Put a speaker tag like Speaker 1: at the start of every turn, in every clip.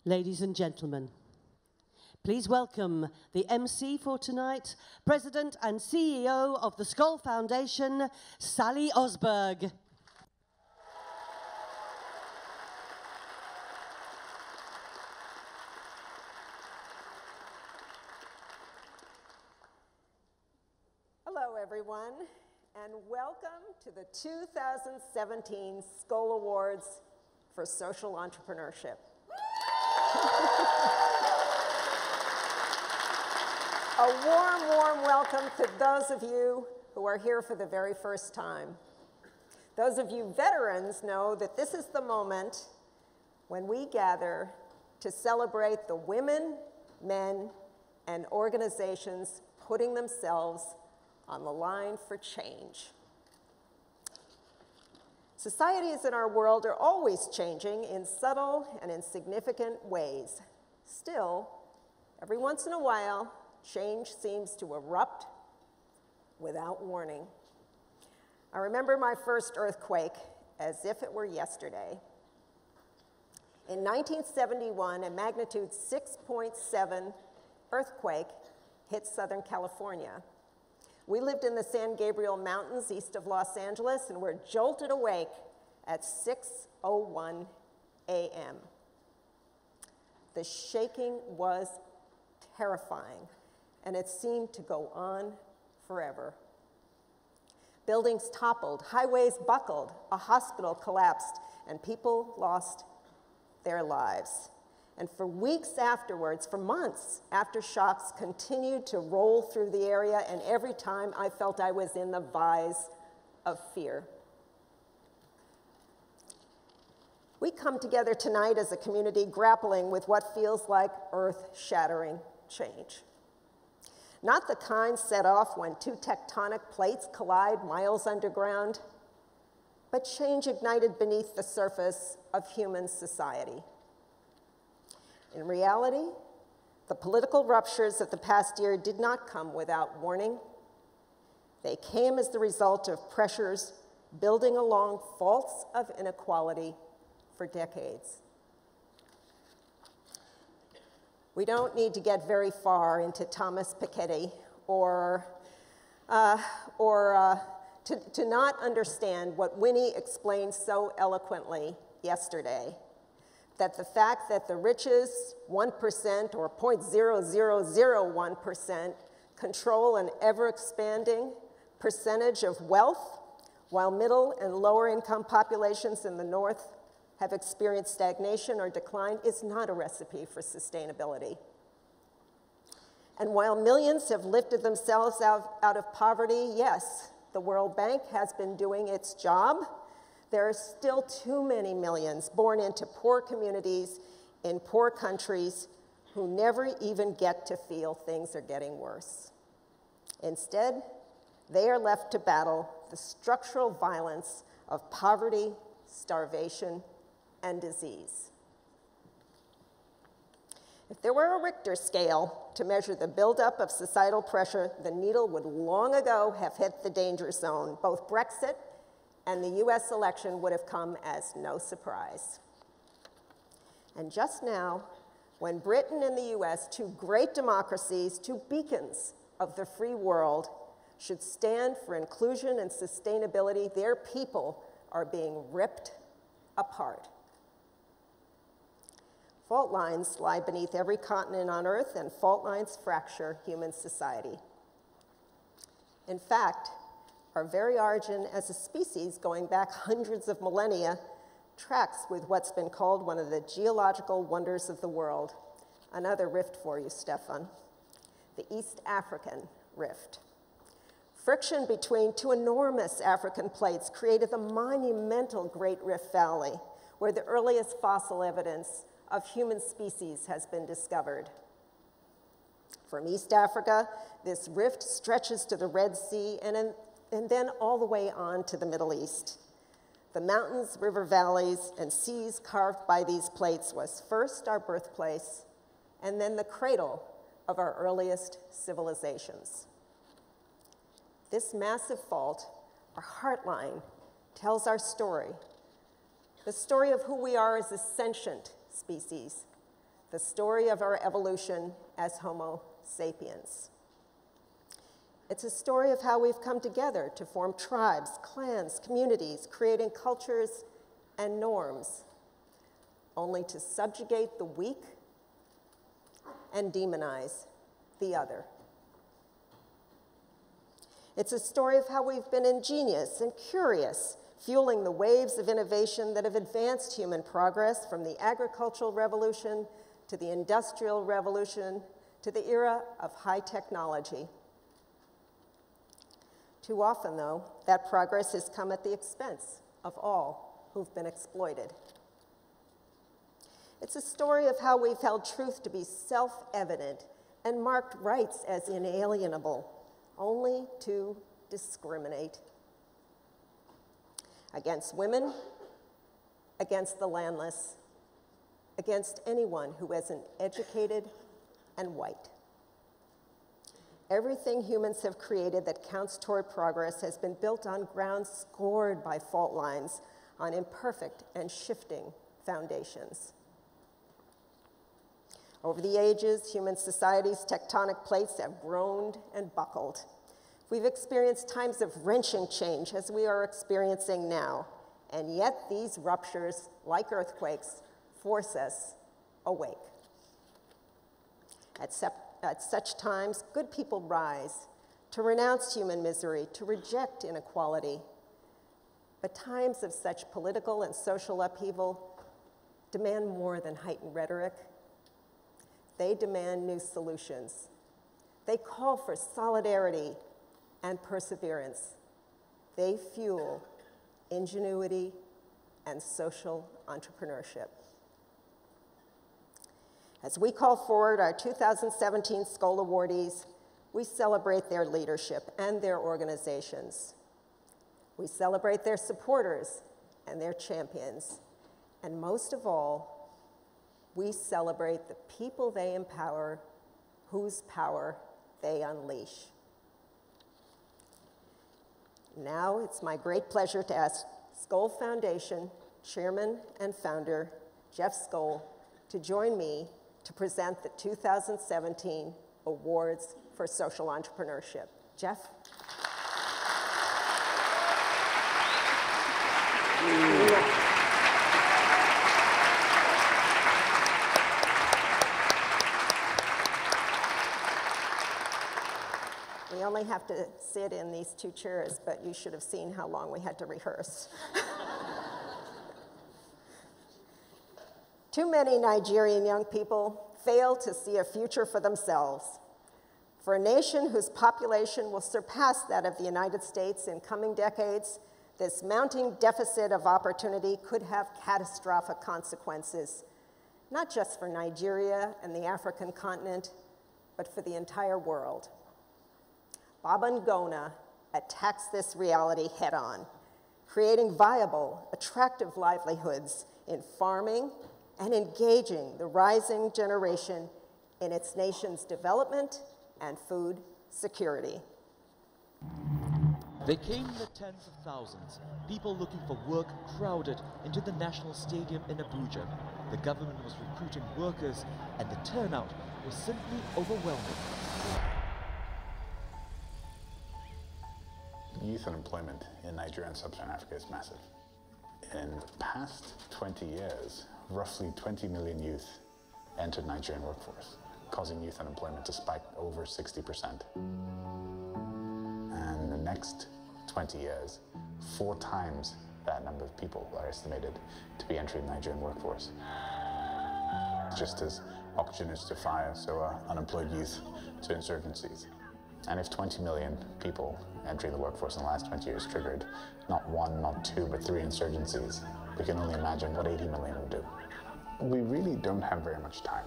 Speaker 1: Ladies and gentlemen, please welcome the MC for tonight, President and CEO of the Skoll Foundation, Sally Osberg.
Speaker 2: Hello, everyone, and welcome to the 2017 Skoll Awards for Social Entrepreneurship. A warm, warm welcome to those of you who are here for the very first time. Those of you veterans know that this is the moment when we gather to celebrate the women, men, and organizations putting themselves on the line for change. Societies in our world are always changing in subtle and insignificant ways. Still, every once in a while, change seems to erupt without warning. I remember my first earthquake as if it were yesterday. In 1971, a magnitude 6.7 earthquake hit Southern California. We lived in the San Gabriel Mountains east of Los Angeles and were jolted awake at 6:01 a.m. The shaking was terrifying, and it seemed to go on forever. Buildings toppled, highways buckled, a hospital collapsed, and people lost their lives. And for weeks afterwards, for months, aftershocks continued to roll through the area, and every time I felt I was in the vise of fear. We come together tonight as a community grappling with what feels like earth-shattering change. Not the kind set off when two tectonic plates collide miles underground, but change ignited beneath the surface of human society. In reality, the political ruptures of the past year did not come without warning. They came as the result of pressures building along faults of inequality for decades. We don't need to get very far into Thomas Piketty to not understand what Winnie explained so eloquently yesterday, that the fact that the richest 1% or 0.0001% control an ever-expanding percentage of wealth, while middle and lower income populations in the North have experienced stagnation or decline, is not a recipe for sustainability. And while millions have lifted themselves out of poverty, yes, the World Bank has been doing its job. There are still too many millions born into poor communities in poor countries who never even get to feel things are getting worse. Instead, they are left to battle the structural violence of poverty, starvation, and disease. If there were a Richter scale to measure the buildup of societal pressure, the needle would long ago have hit the danger zone. Both Brexit and the US election would have come as no surprise. And just now, when Britain and the US, two great democracies, two beacons of the free world, should stand for inclusion and sustainability, their people are being ripped apart. Fault lines lie beneath every continent on Earth, and fault lines fracture human society. In fact, our very origin as a species, going back hundreds of millennia, tracks with what's been called one of the geological wonders of the world. Another rift for you, Stefan, the East African Rift. Friction between two enormous African plates created the monumental Great Rift Valley, where the earliest fossil evidence of human species has been discovered. From East Africa, this rift stretches to the Red Sea and then all the way on to the Middle East. The mountains, river valleys, and seas carved by these plates was first our birthplace and then the cradle of our earliest civilizations. This massive fault, our heartline, tells our story, the story of who we are as a sentient species, the story of our evolution as Homo sapiens. It's a story of how we've come together to form tribes, clans, communities, creating cultures and norms, only to subjugate the weak and demonize the other. It's a story of how we've been ingenious and curious, fueling the waves of innovation that have advanced human progress from the agricultural revolution to the industrial revolution to the era of high technology. Too often, though, that progress has come at the expense of all who've been exploited. It's a story of how we've held truth to be self-evident and marked rights as inalienable, only to discriminate against women, against the landless, against anyone who isn't educated and white. Everything humans have created that counts toward progress has been built on ground scored by fault lines, on imperfect and shifting foundations. Over the ages, human society's tectonic plates have groaned and buckled. We've experienced times of wrenching change as we are experiencing now, and yet these ruptures, like earthquakes, force us awake. At such times, good people rise to renounce human misery, to reject inequality. But times of such political and social upheaval demand more than heightened rhetoric. They demand new solutions. They call for solidarity and perseverance. They fuel ingenuity and social entrepreneurship. As we call forward our 2017 SCOLE awardees, we celebrate their leadership and their organizations. We celebrate their supporters and their champions. And most of all, we celebrate the people they empower, whose power they unleash. Now it's my great pleasure to ask SCOLE Foundation Chairman and Founder Jeff SCOLE to join me to present the 2017 Awards for Social Entrepreneurship. Jeff? We only have to sit in these two chairs, but you should have seen how long we had to rehearse. Too many Nigerian young people fail to see a future for themselves. For a nation whose population will surpass that of the United States in coming decades, this mounting deficit of opportunity could have catastrophic consequences, not just for Nigeria and the African continent, but for the entire world. Babangona attacks this reality head-on, creating viable, attractive livelihoods in farming and engaging the rising generation in its nation's development and food security.
Speaker 3: They came in the tens of thousands. People looking for work crowded into the National Stadium in Abuja. The government was recruiting workers, and the turnout was simply overwhelming.
Speaker 4: Youth unemployment in Nigeria and Sub-Saharan Africa is massive. In the past 20 years, roughly 20 million youth entered Nigerian workforce, causing youth unemployment to spike over 60%. And in the next 20 years, 4 times that number of people are estimated to be entering the Nigerian workforce. Just as oxygen is to fire, so are unemployed youth to insurgencies. And if 20 million people entering the workforce in the last 20 years triggered not 1, not 2, but 3 insurgencies, we can only imagine what 80 million would do. We really don't have very much time.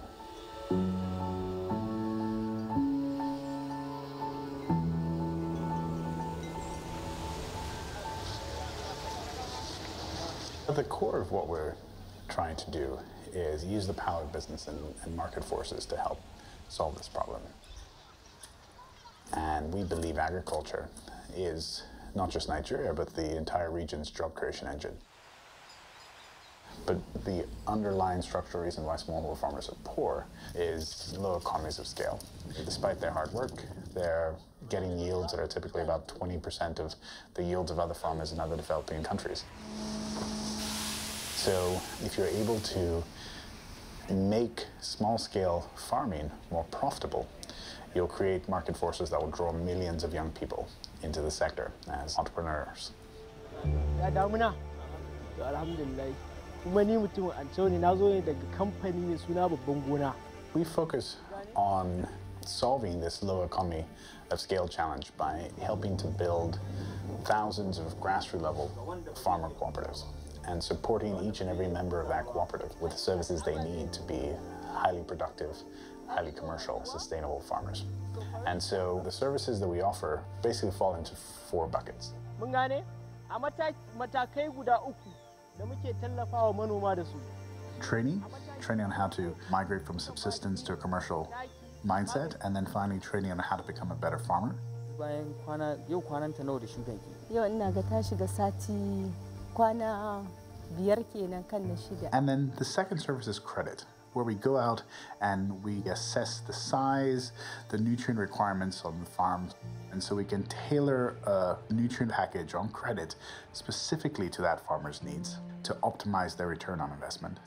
Speaker 4: At the core of what we're trying to do is use the power of business and market forces to help solve this problem. And we believe agriculture is not just Nigeria, but the entire region's job creation engine. But the underlying structural reason why smallholder farmers are poor is low economies of scale. Despite their hard work, they're getting yields that are typically about 20% of the yields of other farmers in other developing countries. So if you're able to make small-scale farming more profitable, you'll create market forces that will draw millions of young people into the sector as entrepreneurs. We focus on solving this low economy of scale challenge by helping to build thousands of grassroots level farmer cooperatives and supporting each and every member of that cooperative with the services they need to be highly productive, highly commercial, sustainable farmers. And so the services that we offer basically fall into 4 buckets. Training on how to migrate from subsistence to a commercial mindset, and then finally training on how to become a better farmer. And then the second service is credit, where we go out and we assess the size, the nutrient requirements on the farm, and so we can tailor a nutrient package on credit specifically to that farmer's needs to optimize their return on investment.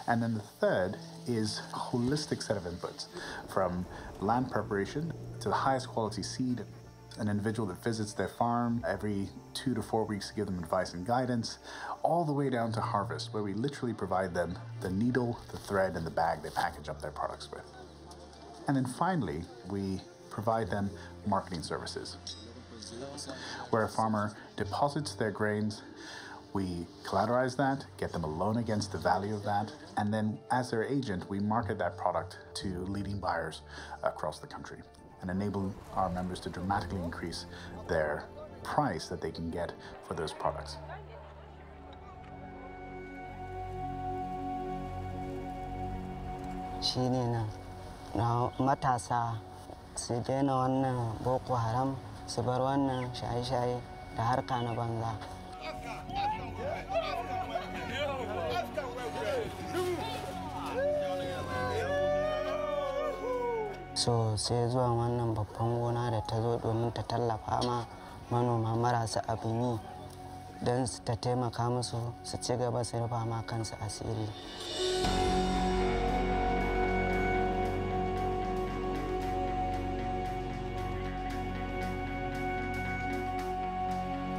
Speaker 4: And then the third is a holistic set of inputs, from land preparation to the highest quality seed, an individual that visits their farm every 2 to 4 weeks to give them advice and guidance, all the way down to harvest, where we literally provide them the needle, the thread, and the bag they package up their products with. And then finally, we provide them marketing services, where a farmer deposits their grains, we collateralize that, get them a loan against the value of that, and then as their agent, we market that product to leading buyers across the country and enable our members to dramatically increase their price that they can get for those products.
Speaker 5: Shine na matasa su daina wannan Boko Haram, su bar wannan shaye-shaye da harka na banza. So sai zuwa wannan babban gona da ta zo domin ta tallafa ma manoma marasa abin yi don ta taimaka musu su ci gaba su rufa ma kansu asiri.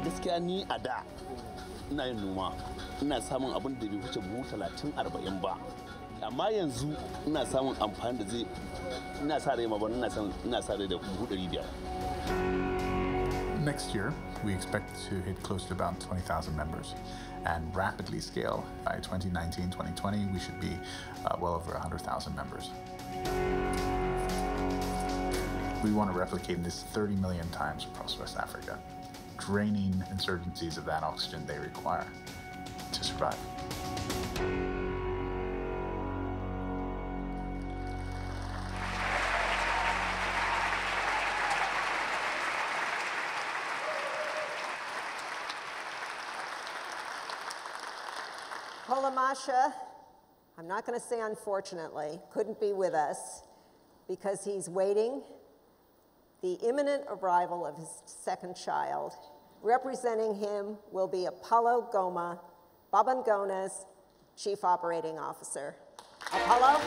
Speaker 6: Gaskiya ni a da ina yin noma, ina samun abin da bai wuce buhu 30-40 ba, amma yanzu ina samun amfani da zai ina sa rai ma ba ina sa rai da buhu 500.
Speaker 4: Next year, we expect to hit close to about 20,000 members and rapidly scale. By 2019-2020, we should be well over 100,000 members. We want to replicate this 30 million times across West Africa, draining insurgencies of that oxygen they require to survive.
Speaker 2: Kolamasha, I'm not going to say unfortunately, couldn't be with us because he's waiting the imminent arrival of his second child. Representing him will be Apollo Goma, Babangona's Chief Operating Officer. Apollo?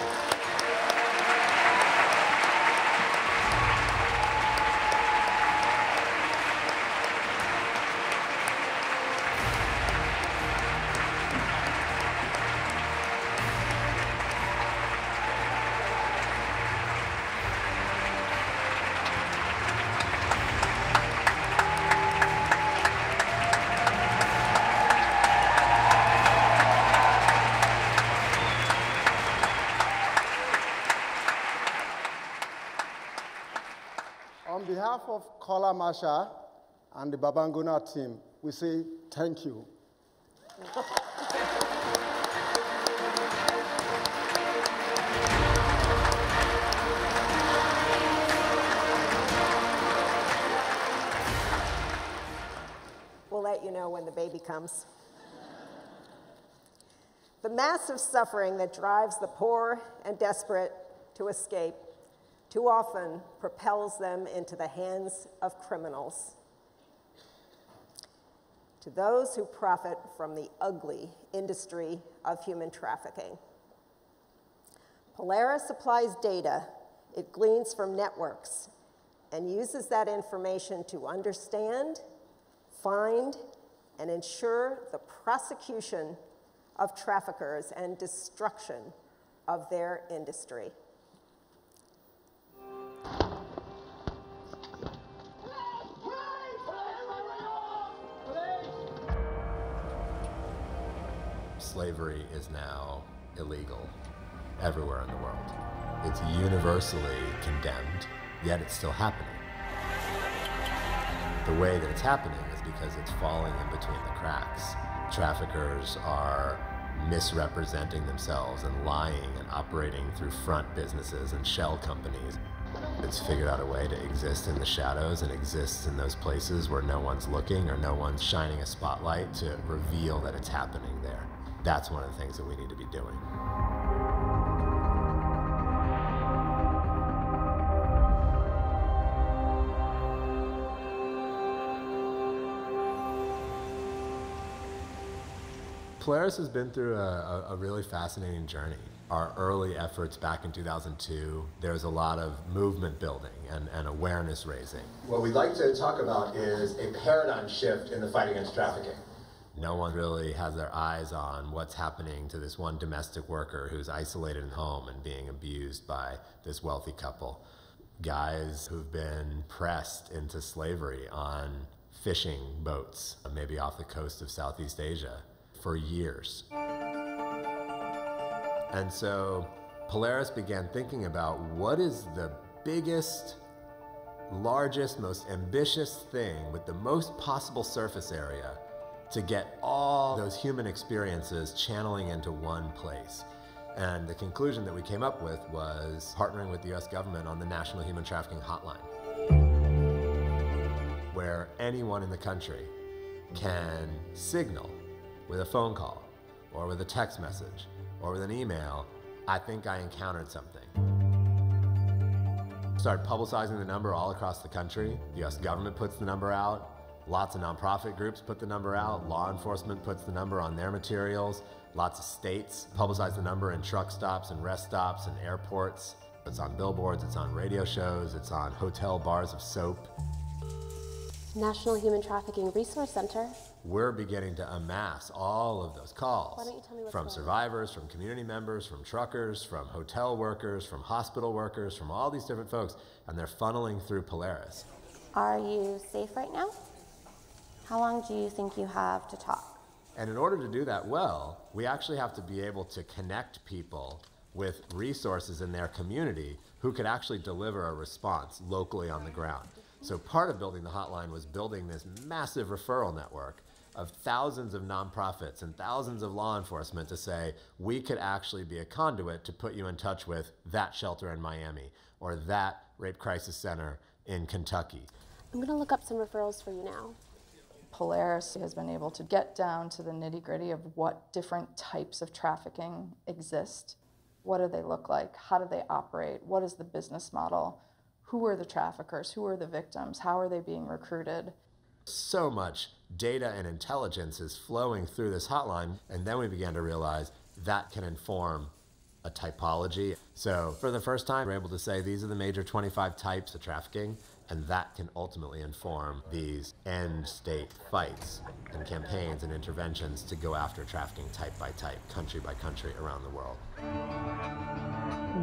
Speaker 7: On behalf of Kolamasha and the Babangona team, we say thank you.
Speaker 2: We'll let you know when the baby comes. The massive suffering that drives the poor and desperate to escape too often propels them into the hands of criminals. To those who profit from the ugly industry of human trafficking. Polaris applies data it gleans from networks and uses that information to understand, find, and ensure the prosecution of traffickers and destruction of their industry.
Speaker 8: Slavery is now illegal everywhere in the world. It's universally condemned, yet it's still happening. The way that it's happening is because it's falling in between the cracks. Traffickers are misrepresenting themselves and lying and operating through front businesses and shell companies. It's figured out a way to exist in the shadows and exists in those places where no one's looking or no one's shining a spotlight to reveal that it's happening there. That's one of the things that we need to be doing. Polaris has been through a really fascinating journey. Our early efforts back in 2002, there's a lot of movement building and awareness raising. What we'd like to talk about is a paradigm shift in the fight against trafficking. No one really has their eyes on what's happening to this one domestic worker who's isolated at home and being abused by this wealthy couple. Guys who've been pressed into slavery on fishing boats, maybe off the coast of Southeast Asia, for years. And so Polaris began thinking about what is the biggest, largest, most ambitious thing with the most possible surface area to get all those human experiences channeling into one place. And the conclusion that we came up with was partnering with the US government on the National Human Trafficking Hotline, where anyone in the country can signal with a phone call, or with a text message, or with an email, I think I encountered something. Started publicizing the number all across the country. The US government puts the number out. Lots of nonprofit groups put the number out. Law enforcement puts the number on their materials. Lots of states publicize the number in truck stops and rest stops and airports. It's on billboards, it's on radio shows, it's on hotel bars of soap.
Speaker 9: National Human Trafficking Resource Center.
Speaker 8: We're beginning to amass all of those calls.
Speaker 9: Why don't you tell me what's
Speaker 8: from
Speaker 9: going
Speaker 8: survivors, from community members, from truckers, from hotel workers, from hospital workers, from all these different folks, and they're funneling through Polaris.
Speaker 9: Are you safe right now? How long do you think you have to talk?
Speaker 8: And in order to do that well, we actually have to be able to connect people with resources in their community who could actually deliver a response locally on the ground. So part of building the hotline was building this massive referral network of thousands of nonprofits and thousands of law enforcement to say, we could actually be a conduit to put you in touch with that shelter in Miami or that rape crisis center in Kentucky.
Speaker 9: I'm gonna look up some referrals for you now.
Speaker 10: Polaris has been able to get down to the nitty-gritty of what different types of trafficking exist. What do they look like? How do they operate? What is the business model? Who are the traffickers? Who are the victims? How are they being recruited?
Speaker 8: So much data and intelligence is flowing through this hotline, and then we began to realize that can inform a typology. So for the first time, we're able to say these are the major 25 types of trafficking, and that can ultimately inform these end state fights and campaigns and interventions to go after trafficking type by type, country by country around the world.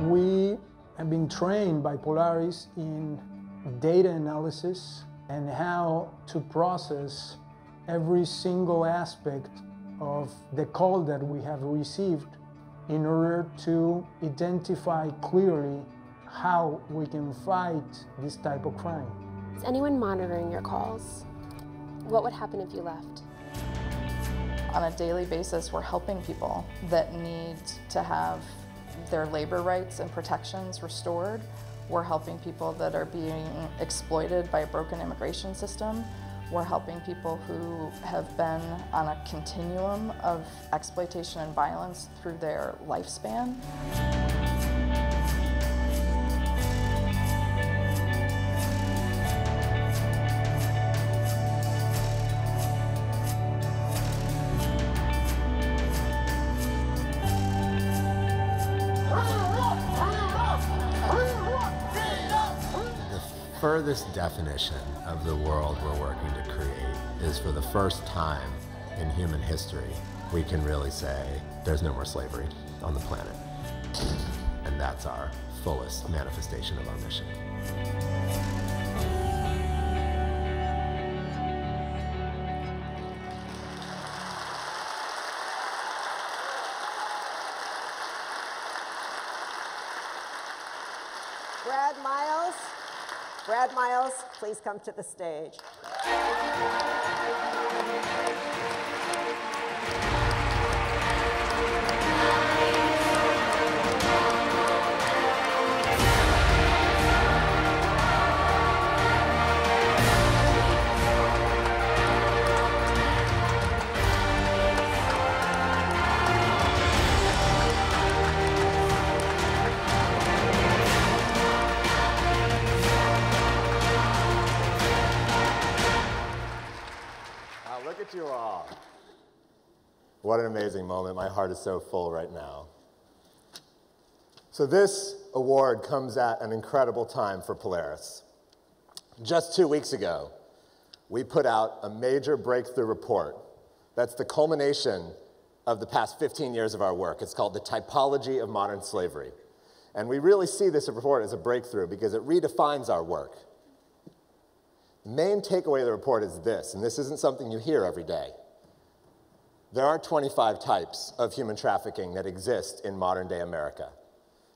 Speaker 11: We have been trained by Polaris in data analysis and how to process every single aspect of the call that we have received in order to identify clearly how we can fight this type of crime.
Speaker 9: Is anyone monitoring your calls? What would happen if you left?
Speaker 10: On a daily basis, we're helping people that need to have their labor rights and protections restored. We're helping people that are being exploited by a broken immigration system. We're helping people who have been on a continuum of exploitation and violence through their lifespan.
Speaker 8: The furthest definition of the world we're working to create is, for the first time in human history, we can really say there's no more slavery on the planet. And that's our fullest manifestation of our mission.
Speaker 2: Brad Miles, please come to the stage.
Speaker 8: You all. What an amazing moment. My heart is so full right now. So this award comes at an incredible time for Polaris. Just 2 weeks ago, we put out a major breakthrough report that's the culmination of the past 15 years of our work. It's called The Typology of Modern Slavery. And we really see this report as a breakthrough because it redefines our work. The main takeaway of the report is this, and this isn't something you hear every day. There are 25 types of human trafficking that exist in modern-day America.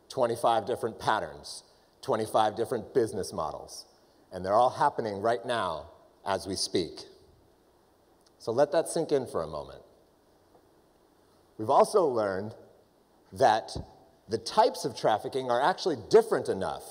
Speaker 8: 25 different patterns, 25 different business models, and they're all happening right now as we speak. So let that sink in for a moment. We've also learned that the types of trafficking are actually different enough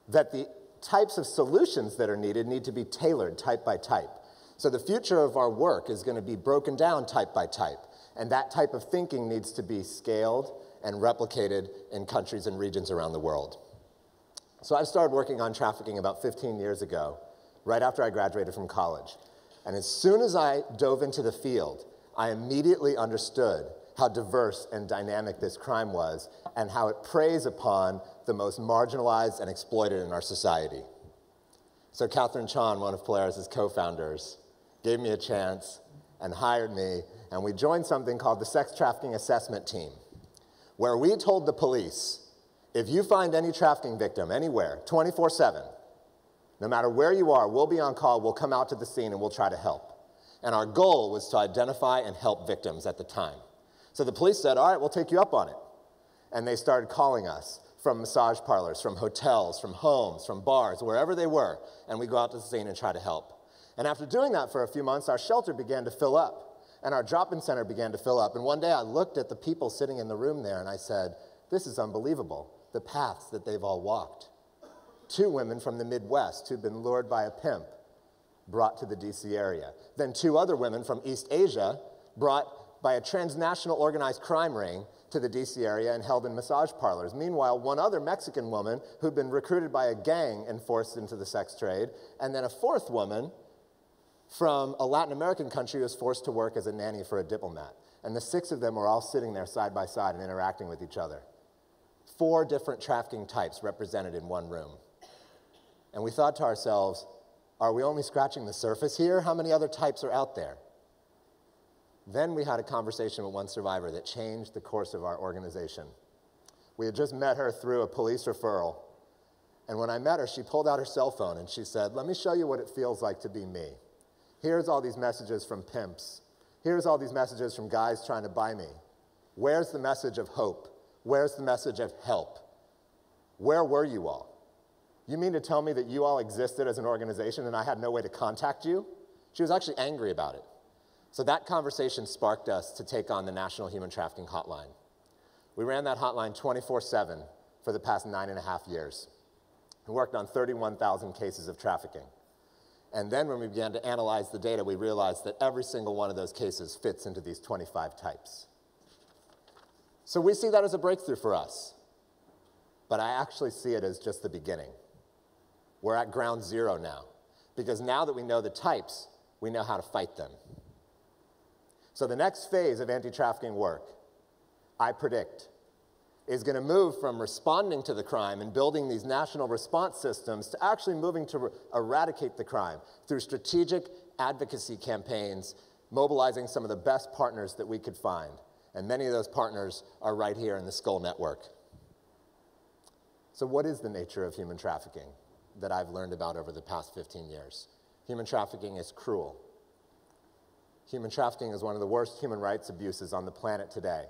Speaker 8: that the types of solutions that are needed need to be tailored type by type. So the future of our work is going to be broken down type by type, and that type of thinking needs to be scaled and replicated in countries and regions around the world. So I started working on trafficking about 15 years ago, right after I graduated from college. And as soon as I dove into the field, I immediately understood how diverse and dynamic this crime was and how it preys upon the most marginalized and exploited in our society. So Catherine Chon, one of Polaris's co-founders, gave me a chance and hired me, and we joined something called the Sex Trafficking Assessment Team, where we told the police, if you find any trafficking victim anywhere, 24/7, no matter where you are, we'll be on call, we'll come out to the scene, and we'll try to help. And our goal was to identify and help victims at the time. So the police said, all right, we'll take you up on it. And they started calling us from massage parlors, from hotels, from homes, from bars, wherever they were, and we go out to the scene and try to help. And after doing that for a few months, our shelter began to fill up, and our drop-in center began to fill up. And one day I looked at the people sitting in the room there, and I said, this is unbelievable, the paths that they've all walked. 2 women from the Midwest who'd been lured by a pimp, brought to the DC area. Then 2 other women from East Asia, brought by a transnational organized crime ring to the DC area and held in massage parlors. Meanwhile, 1 other Mexican woman who'd been recruited by a gang and forced into the sex trade, and then a 4th woman from a Latin American country who was forced to work as a nanny for a diplomat. And the 6 of them were all sitting there side by side and interacting with each other. 4 different trafficking types represented in one room. And we thought to ourselves, are we only scratching the surface here? How many other types are out there? Then we had a conversation with one survivor that changed the course of our organization. We had just met her through a police referral. And when I met her, she pulled out her cell phone and she said, let me show you what it feels like to be me. Here's all these messages from pimps. Here's all these messages from guys trying to buy me. Where's the message of hope? Where's the message of help? Where were you all? You mean to tell me that you all existed as an organization and I had no way to contact you? She was actually angry about it. So that conversation sparked us to take on the National Human Trafficking Hotline. We ran that hotline 24/7 for the past 9.5 years. We worked on 31,000 cases of trafficking. And then when we began to analyze the data, we realized that every single one of those cases fits into these 25 types. So we see that as a breakthrough for us. But I actually see it as just the beginning. We're at ground zero now, because now that we know the types, we know how to fight them. So the next phase of anti-trafficking work, I predict, is going to move from responding to the crime and building these national response systems to actually moving to eradicate the crime through strategic advocacy campaigns, mobilizing some of the best partners that we could find. And many of those partners are right here in the Skull Network. So what is the nature of human trafficking that I've learned about over the past 15 years? Human trafficking is cruel. Human trafficking is one of the worst human rights abuses on the planet today.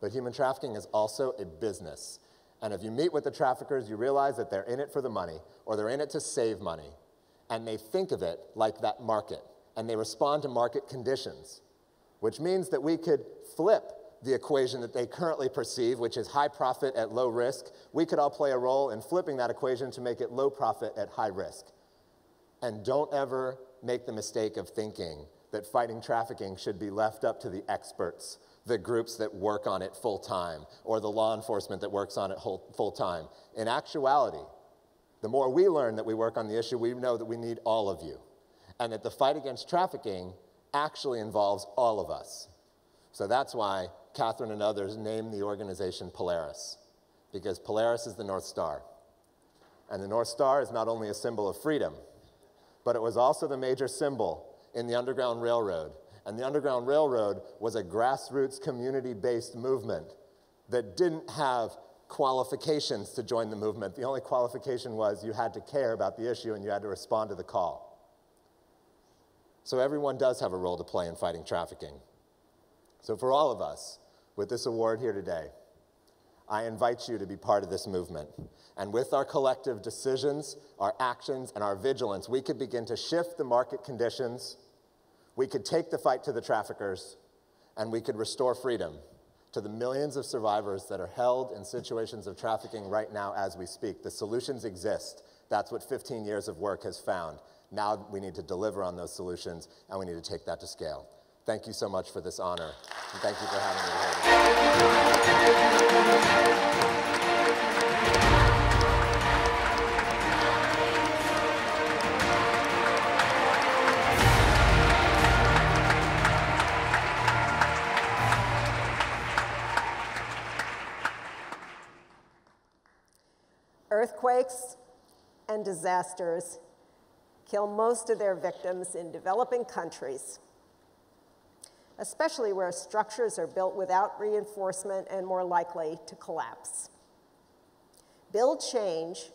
Speaker 8: But human trafficking is also a business. And if you meet with the traffickers, you realize that they're in it for the money, or they're in it to save money. And they think of it like that market, and they respond to market conditions, which means that we could flip the equation that they currently perceive, which is high profit at low risk. We could all play a role in flipping that equation to make it low profit at high risk. And don't ever make the mistake of thinking that fighting trafficking should be left up to the experts, the groups that work on it full time, or the law enforcement that works on it full time. In actuality, the more we learn that we work on the issue, we know that we need all of you, and that the fight against trafficking actually involves all of us. So that's why Catherine and others named the organization Polaris, because Polaris is the North Star. And the North Star is not only a symbol of freedom, but it was also the major symbol in the Underground Railroad. And the Underground Railroad was a grassroots community-based movement that didn't have qualifications to join the movement. The only qualification was you had to care about the issue and you had to respond to the call. So everyone does have a role to play in fighting trafficking. So for all of us, with this award here today, I invite you to be part of this movement. And with our collective decisions, our actions, and our vigilance, we could begin to shift the market conditions. We could take the fight to the traffickers, and we could restore freedom to the millions of survivors that are held in situations of trafficking right now as we speak. The solutions exist. That's what 15 years of work has found. Now we need to deliver on those solutions, and we need to take that to scale. Thank you so much for this honor, and thank you for having
Speaker 2: me. Earthquakes and disasters kill most of their victims in developing countries, especially where structures are built without reinforcement and more likely to collapse. Build Change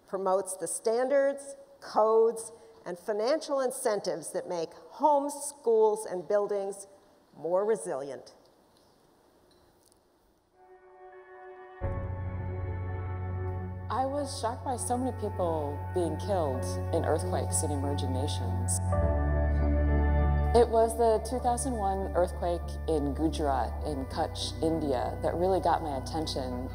Speaker 2: promotes the standards, codes, and financial incentives that make homes, schools, and buildings more resilient.
Speaker 12: I was shocked by so many people being killed in earthquakes in emerging nations. It was the 2001 earthquake in Gujarat in Kutch, India, that really got my attention.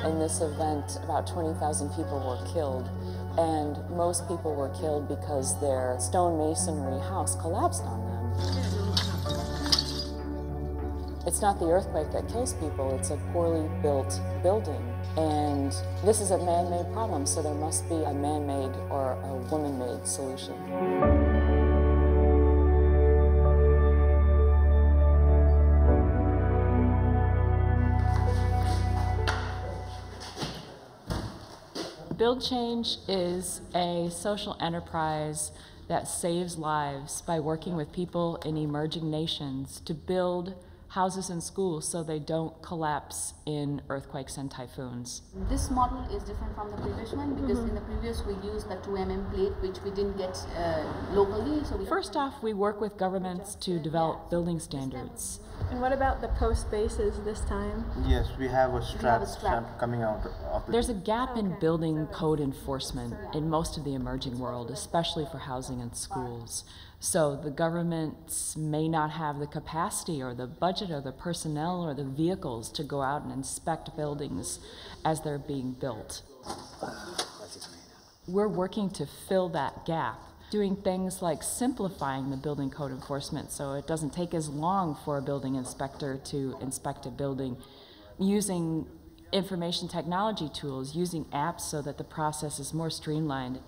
Speaker 12: In this event, about 20,000 people were killed, and most people were killed because their stone masonry house collapsed on them. It's not the earthquake that kills people, it's a poorly built building. And this is a man-made problem, so there must be a man-made or a woman-made solution.
Speaker 13: Build Change is a social enterprise that saves lives by working with people in emerging nations to build houses and schools so they don't collapse in earthquakes and typhoons.
Speaker 14: This model is different from the previous one because in the previous we used the 2mm plate which we didn't get locally. So
Speaker 13: First off, we work with governments to develop building standards.
Speaker 15: And what about the post bases this time?
Speaker 16: Yes, we have a strap coming out of the...
Speaker 13: There's a gap in building code enforcement in most of the emerging world, especially for housing and schools. So the governments may not have the capacity or the budget or the personnel or the vehicles to go out and inspect buildings as they're being built. We're working to fill that gap, doing things like simplifying the building code enforcement so it doesn't take as long for a building inspector to inspect a building, using information technology tools, using apps so that the process is more streamlined.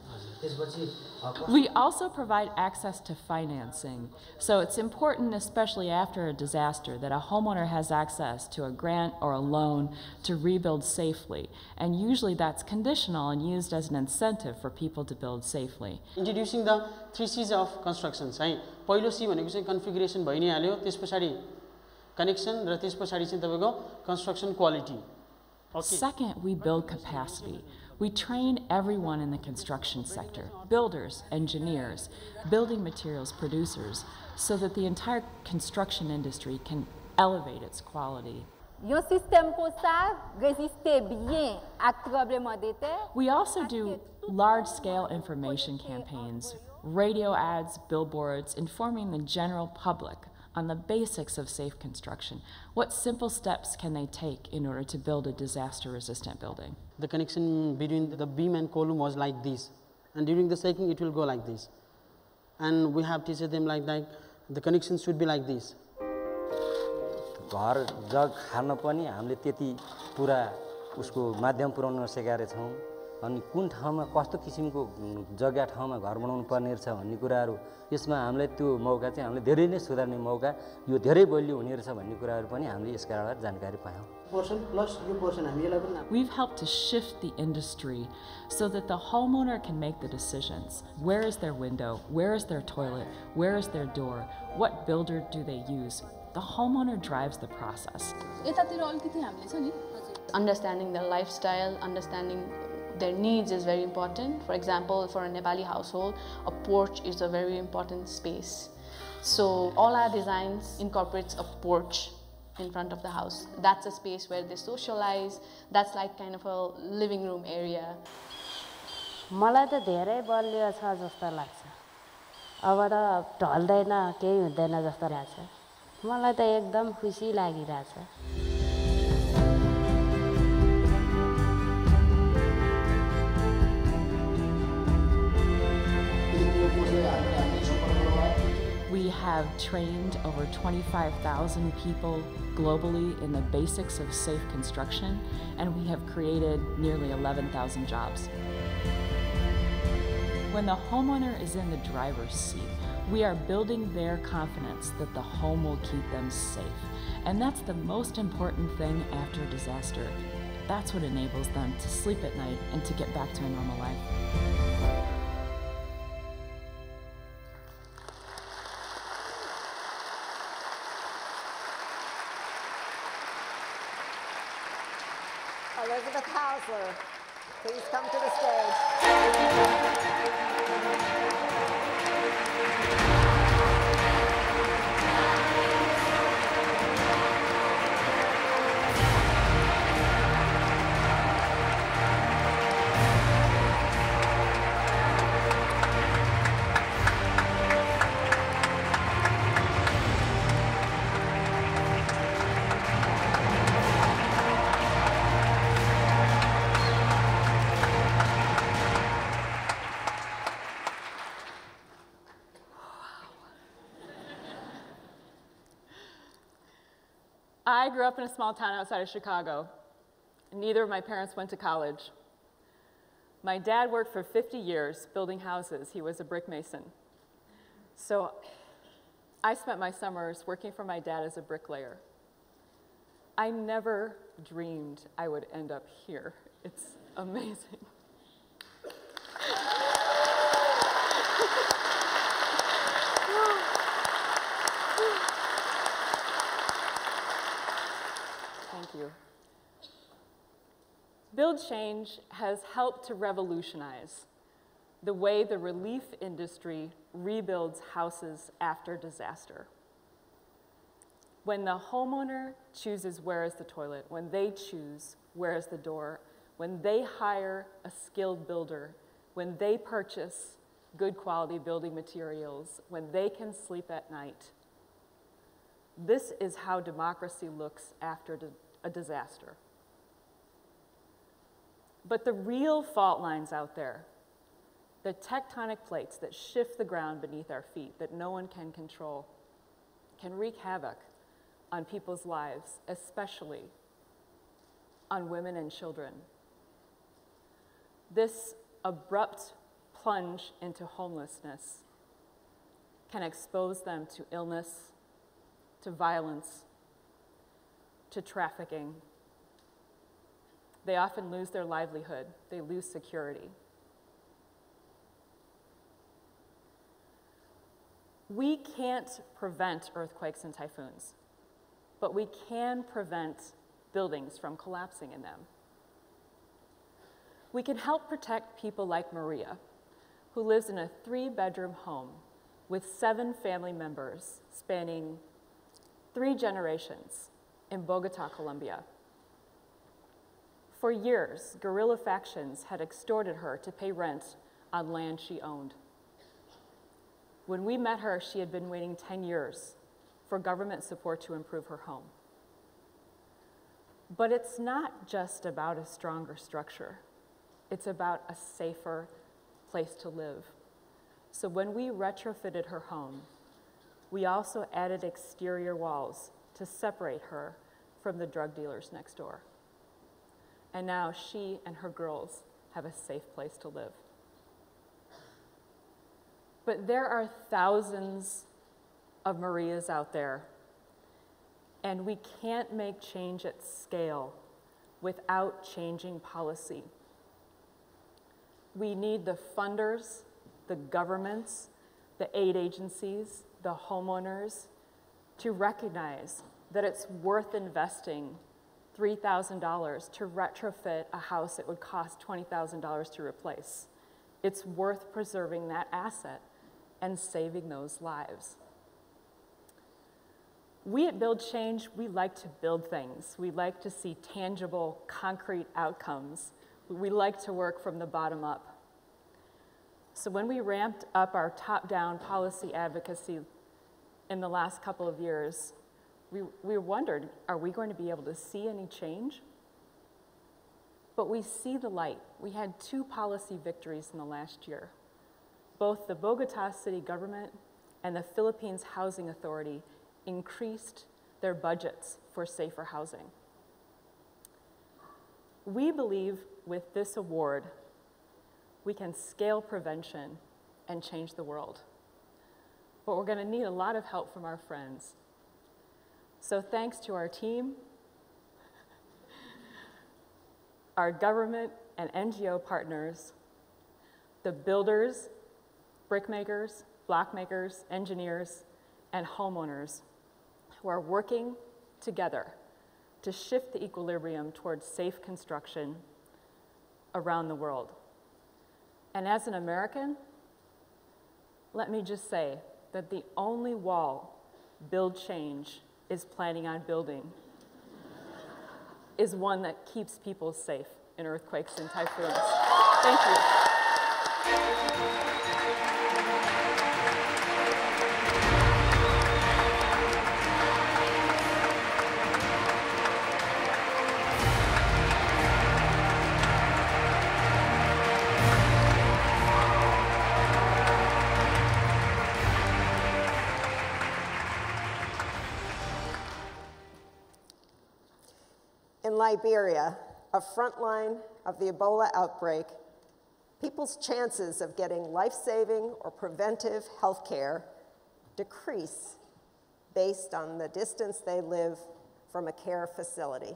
Speaker 13: We also provide access to financing. So it's important, especially after a disaster, that a homeowner has access to a grant or a loan to rebuild safely. And usually that's conditional and used as an incentive for people to build safely.
Speaker 17: Introducing the 3 C's of construction. पहिलो C भनेको चाहिँ configuration भइ नै हाल्यो, त्यसपछि connection र त्यसपछि चाहिँ तपाईको construction quality.
Speaker 13: Second, we build capacity. We train everyone in the construction sector, builders, engineers, building materials producers, so that the entire construction industry can elevate its quality. We also do large-scale information campaigns, radio ads, billboards, informing the general public on the basics of safe construction. What simple steps can they take in order to build a disaster-resistant building?
Speaker 17: The connection between the beam and column was like this, and during the shaking it will go like this. And we have teach them like that, the connection should be like this.
Speaker 18: घर जग खान पनि हामीले त्यति पुरा उसको माध्यम पुर्याउन सकेका छौं अनि कुन ठाउँमा कस्तो किसिमको जग्गा ठाउँमा घर बनाउनु पर्ने छ भन्ने कुराहरु यसमा हामीलाई त्यो मौका चाहिँ हामीले धेरै नै सुधार्ने मौका यो धेरै बलियो हुने रहेछ भन्ने कुराहरु पनि हामीले यसबाट जानकारी पायौं.
Speaker 13: We've helped to shift the industry so that the homeowner can make the decisions. Where is their window? Where is their toilet? Where is their door? What builder do they use? The homeowner drives the process.
Speaker 19: Understanding their lifestyle, understanding their needs is very important. For example, for a Nepali household, a porch is a very important space. So all our designs incorporates a porch in front of the house. That's a space where they socialize. That's like kind of a living room area.
Speaker 20: मलाई त धेरै बलियो छ जस्तो लाग्छ. अब त ढल्दैन केही हुँदैन जस्तो लाग्छ. मलाई त एकदम खुसी लागिरहेछ.
Speaker 13: We have trained over 25,000 people globally in the basics of safe construction, and we have created nearly 11,000 jobs. When the homeowner is in the driver's seat, we are building their confidence that the home will keep them safe. And that's the most important thing after a disaster. That's what enables them to sleep at night and to get back to a normal life.
Speaker 2: Elizabeth Hausler, please come to the stage.
Speaker 13: I grew up in a small town outside of Chicago. Neither of my parents went to college. My dad worked for 50 years building houses. He was a brick mason. So I spent my summers working for my dad as a bricklayer. I never dreamed I would end up here. It's amazing. Thank you. Build Change has helped to revolutionize the way the relief industry rebuilds houses after disaster. When the homeowner chooses where is the toilet, when they choose where is the door, when they hire a skilled builder, when they purchase good quality building materials, when they can sleep at night, this is how democracy looks after a disaster. But the real fault lines out there
Speaker 21: the tectonic plates that shift the ground beneath our feet that no one can control, can wreak havoc on people's lives, especially on women and children. This abrupt plunge into homelessness can expose them to illness, to violence, to trafficking. They often lose their livelihood. They lose security. We can't prevent earthquakes and typhoons, but we can prevent buildings from collapsing in them. We can help protect people like Maria, who lives in a 3-bedroom home with 7 family members spanning 3 generations in Bogota, Colombia. For years, guerrilla factions had extorted her to pay rent on land she owned. When we met her, she had been waiting 10 years for government support to improve her home. But it's not just about a stronger structure. It's about a safer place to live. So when we retrofitted her home, we also added exterior walls to separate her from the drug dealers next door. And now she and her girls have a safe place to live. But there are thousands of Marias out there, and we can't make change at scale without changing policy. We need the funders, the governments, the aid agencies, the homeowners to recognize that it's worth investing $3,000 to retrofit a house that would cost $20,000 to replace. It's worth preserving that asset and saving those lives. We at Build Change, we like to build things. We like to see tangible, concrete outcomes. We like to work from the bottom up. So when we ramped up our top-down policy advocacy in the last couple of years, we wondered, are we going to be able to see any change? But we see the light. We had 2 policy victories in the last year. Both the Bogota city government and the Philippines Housing Authority increased their budgets for safer housing. We believe with this award, we can scale prevention and change the world. But we're going to need a lot of help from our friends. So thanks to our team, our government and NGO partners, the builders, brickmakers, block makers, engineers, and homeowners who are working together to shift the equilibrium towards safe construction around the world. And as an American, let me just say that the only wall Build Change is planning on building is one that keeps people safe in earthquakes and typhoons. Thank you.
Speaker 2: In Liberia, a front line of the Ebola outbreak, people's chances of getting life-saving or preventive health care decrease based on the distance they live from a care facility.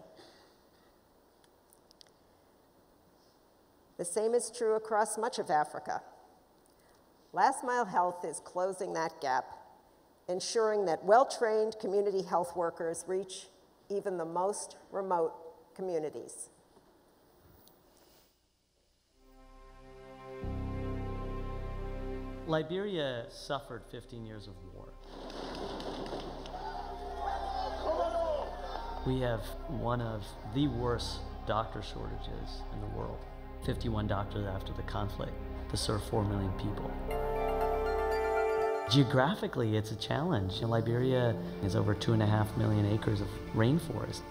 Speaker 2: The same is true across much of Africa. Last Mile Health is closing that gap, ensuring that well-trained community health workers reach even the most remote communities.
Speaker 22: Liberia suffered 15 years of war. We have one of the worst doctor shortages in the world. 51 doctors after the conflict to serve 4 million people. Geographically, it's a challenge. Liberia is over 2.5 million acres of rainforest.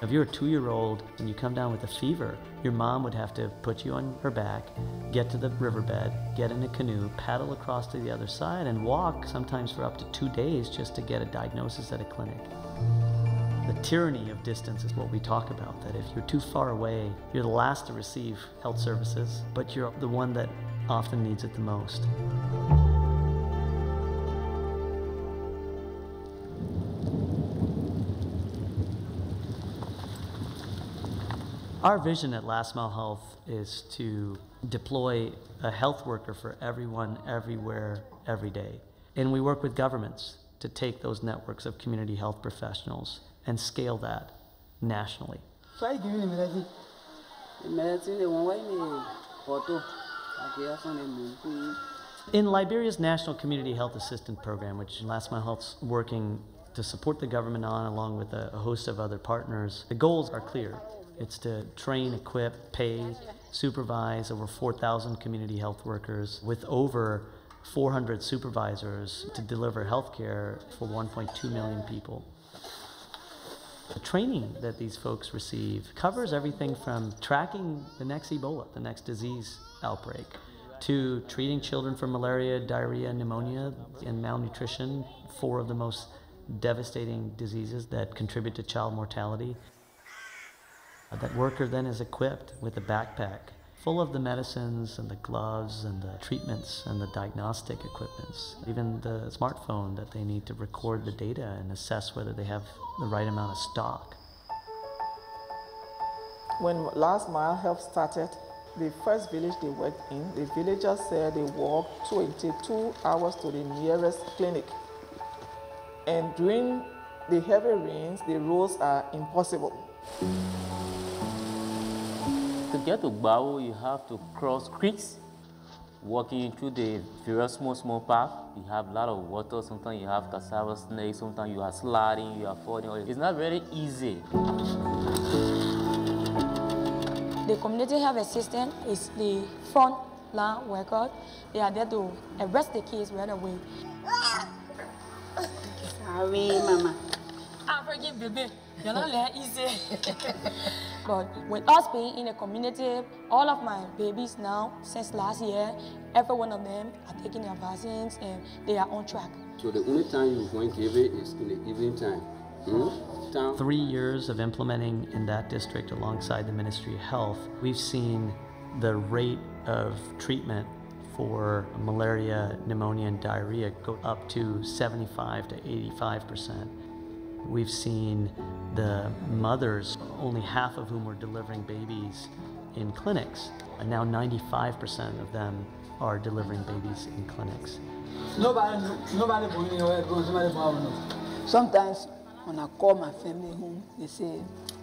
Speaker 22: If you're a 2-year-old and you come down with a fever, your mom would have to put you on her back, get to the riverbed, get in a canoe, paddle across to the other side, and walk sometimes for up to 2 days just to get a diagnosis at a clinic. The tyranny of distance is what we talk about, that if you're too far away, you're the last to receive health services, but you're the one that often needs it the most. Our vision at Last Mile Health is to deploy a health worker for everyone, everywhere, every day. And we work with governments to take those networks of community health professionals and scale that nationally. In Liberia's National Community Health Assistant Program, which Last Mile Health's working to support the government on, along with a host of other partners, the goals are clear. It's to train, equip, pay, supervise over 4,000 community health workers with over 400 supervisors to deliver health care for 1.2 million people. The training that these folks receive covers everything from tracking the next Ebola, the next disease outbreak, to treating children for malaria, diarrhea, pneumonia, and malnutrition, 4 of the most devastating diseases that contribute to child mortality. That worker then is equipped with a backpack full of the medicines and the gloves and the treatments and the diagnostic equipments, even the smartphone that they need to record the data and assess whether they have the right amount of stock.
Speaker 1: When Last Mile Health started, the first village they worked in, the villagers said they walked 22 hours to the nearest clinic. And during the heavy rains, the roads are impossible.
Speaker 3: To get to Gbao, you have to cross creeks, walking through the various small paths. You have a lot of water, sometimes you have cassava snakes, sometimes you are sliding, you are falling. It's not very easy.
Speaker 23: The community health assistant is the front line worker. They are there to arrest the kids right away.
Speaker 20: Sorry, Mama.
Speaker 23: I forgive baby. You're not that easy. But with us being in the community, all of my babies now, since last year, every one of them are taking their vaccines and they are on track.
Speaker 24: So the only time you won't give it is in the evening time.
Speaker 22: 3 years of implementing in that district alongside the Ministry of Health, we've seen the rate of treatment for malaria, pneumonia, and diarrhea go up to 75 to 85%. We've seen the mothers, only half of whom were delivering babies in clinics, and now 95% of them are delivering babies in clinics.
Speaker 25: Sometimes when I call my family home, they say,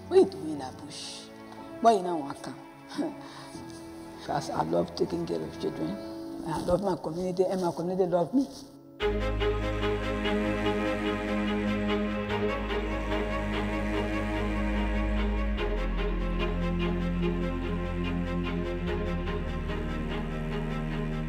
Speaker 25: "What are you doing in that bush? Why you not want to come?" Because I love taking care of children. I love my community, and my community loves me.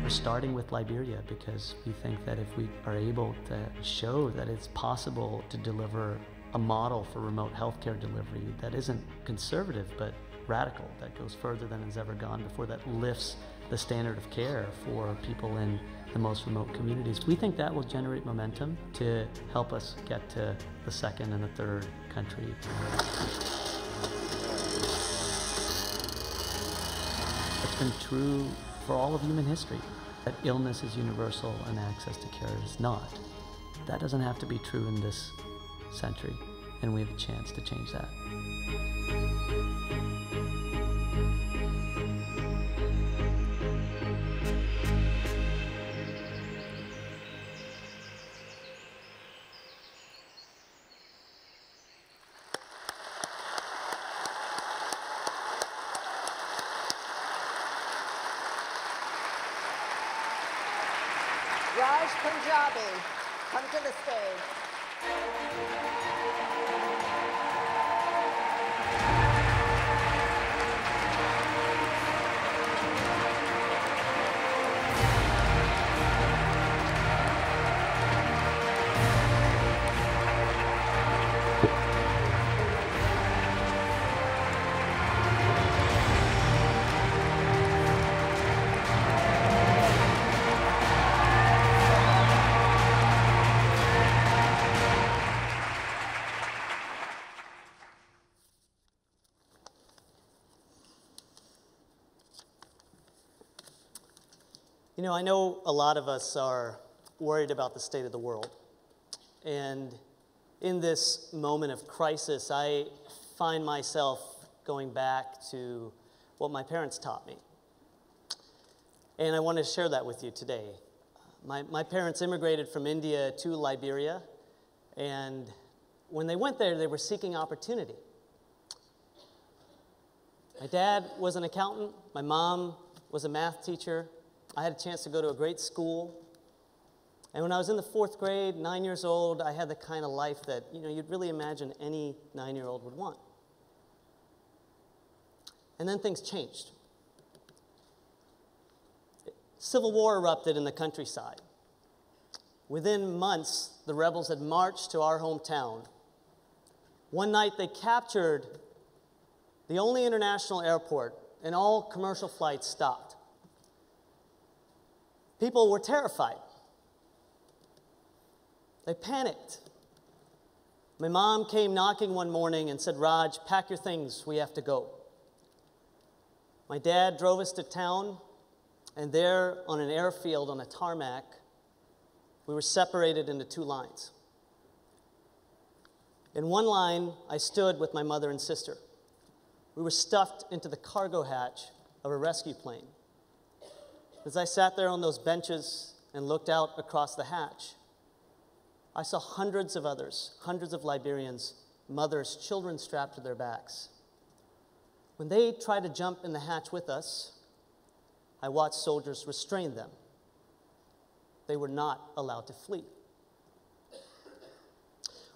Speaker 22: Starting with Liberia because we think that if we are able to show that it's possible to deliver a model for remote healthcare delivery that isn't conservative but radical, that goes further than has ever gone before, that lifts the standard of care for people in the most remote communities, we think that will generate momentum to help us get to the second and the third country. It's been true for all of human history. That illness is universal and access to care is not. That doesn't have to be true in this century, and we have a chance to change that.
Speaker 2: Raj Punjabi, come to the stage.
Speaker 4: You know, I know a lot of us are worried about the state of the world. And in this moment of crisis, I find myself going back to what my parents taught me. And I want to share that with you today. My parents immigrated from India to Liberia, and when they went there, they were seeking opportunity. My dad was an accountant, my mom was a math teacher. I had a chance to go to a great school. And when I was in the 4th grade, 9 years old, I had the kind of life that, you know, you'd really imagine any 9-year-old would want. And then things changed. Civil war erupted in the countryside. Within months, the rebels had marched to our hometown. One night, they captured the only international airport, and all commercial flights stopped. People were terrified. They panicked. My mom came knocking one morning and said, "Raj, pack your things, we have to go." My dad drove us to town, and there on an airfield on a tarmac, we were separated into 2 lines. In one line, I stood with my mother and sister. We were stuffed into the cargo hatch of a rescue plane. As I sat there on those benches and looked out across the hatch, I saw hundreds of others, hundreds of Liberians, mothers, children strapped to their backs. When they tried to jump in the hatch with us, I watched soldiers restrain them. They were not allowed to flee.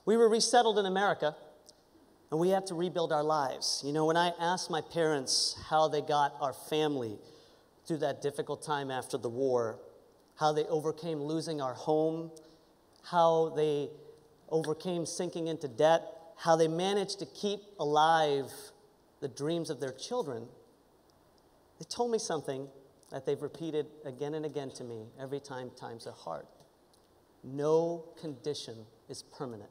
Speaker 4: We were resettled in America, and we had to rebuild our lives. You know, when I asked my parents how they got our family through that difficult time after the war, how they overcame losing our home, how they overcame sinking into debt, how they managed to keep alive the dreams of their children, they told me something that they've repeated again and again to me every time times are hard. No condition is permanent.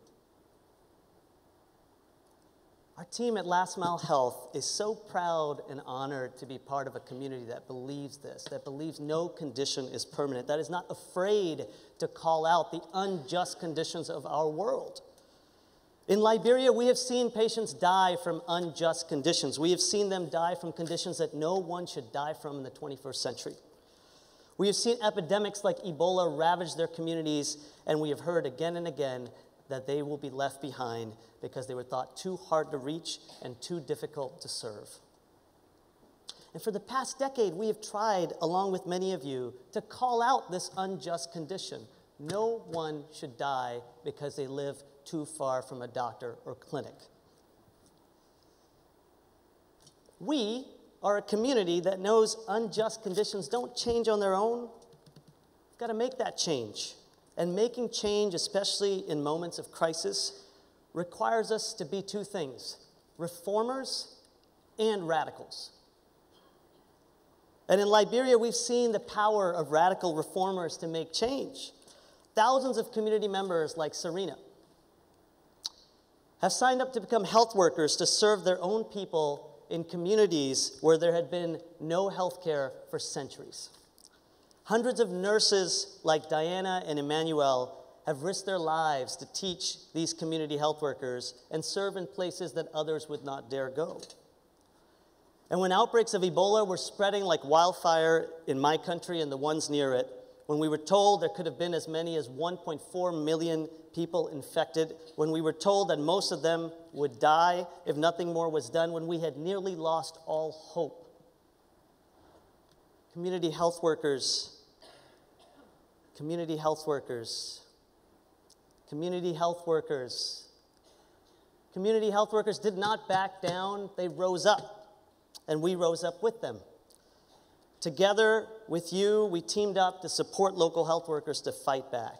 Speaker 4: Our team at Last Mile Health is so proud and honored to be part of a community that believes this, that believes no condition is permanent, that is not afraid to call out the unjust conditions of our world. In Liberia, we have seen patients die from unjust conditions. We have seen them die from conditions that no one should die from in the 21st century. We have seen epidemics like Ebola ravage their communities, and we have heard again and again that they will be left behind because they were thought too hard to reach and too difficult to serve. And for the past decade, we have tried, along with many of you, to call out this unjust condition. No one should die because they live too far from a doctor or clinic. We are a community that knows unjust conditions don't change on their own. We've got to make that change. And making change, especially in moments of crisis, requires us to be 2 things: reformers and radicals. And in Liberia, we've seen the power of radical reformers to make change. Thousands of community members like Serena have signed up to become health workers to serve their own people in communities where there had been no health care for centuries. Hundreds of nurses like Diana and Emmanuel have risked their lives to teach these community health workers and serve in places that others would not dare go. And when outbreaks of Ebola were spreading like wildfire in my country and the ones near it, when we were told there could have been as many as 1.4 million people infected, when we were told that most of them would die if nothing more was done, when we had nearly lost all hope, community health workers did not back down, they rose up, and we rose up with them. Together with you, we teamed up to support local health workers to fight back.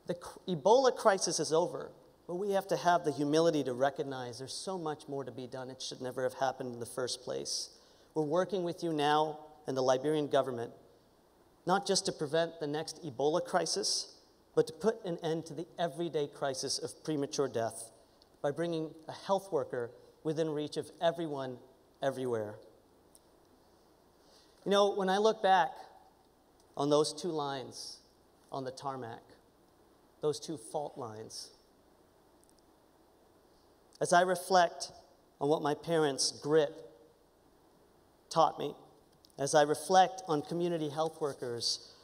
Speaker 4: The Ebola crisis is over, but we have to have the humility to recognize there's so much more to be done. It should never have happened in the first place. We're working with you now and the Liberian government, not just to prevent the next Ebola crisis, but to put an end to the everyday crisis of premature death by bringing a health worker within reach of everyone, everywhere. You know, when I look back on those two lines on the tarmac, those two fault lines, as I reflect on what my parents' grit taught me, as I reflect on community health workers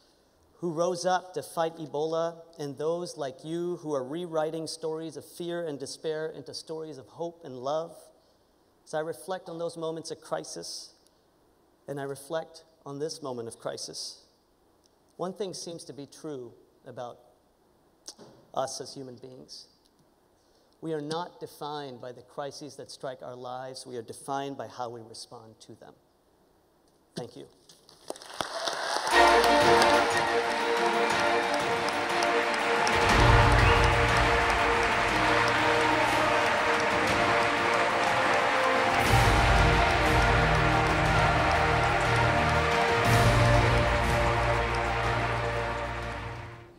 Speaker 4: who rose up to fight Ebola, and those like you who are rewriting stories of fear and despair into stories of hope and love, as I reflect on those moments of crisis, and I reflect on this moment of crisis, one thing seems to be true about us as human beings. We are not defined by the crises that strike our lives. We are defined by how we respond to them. Thank you.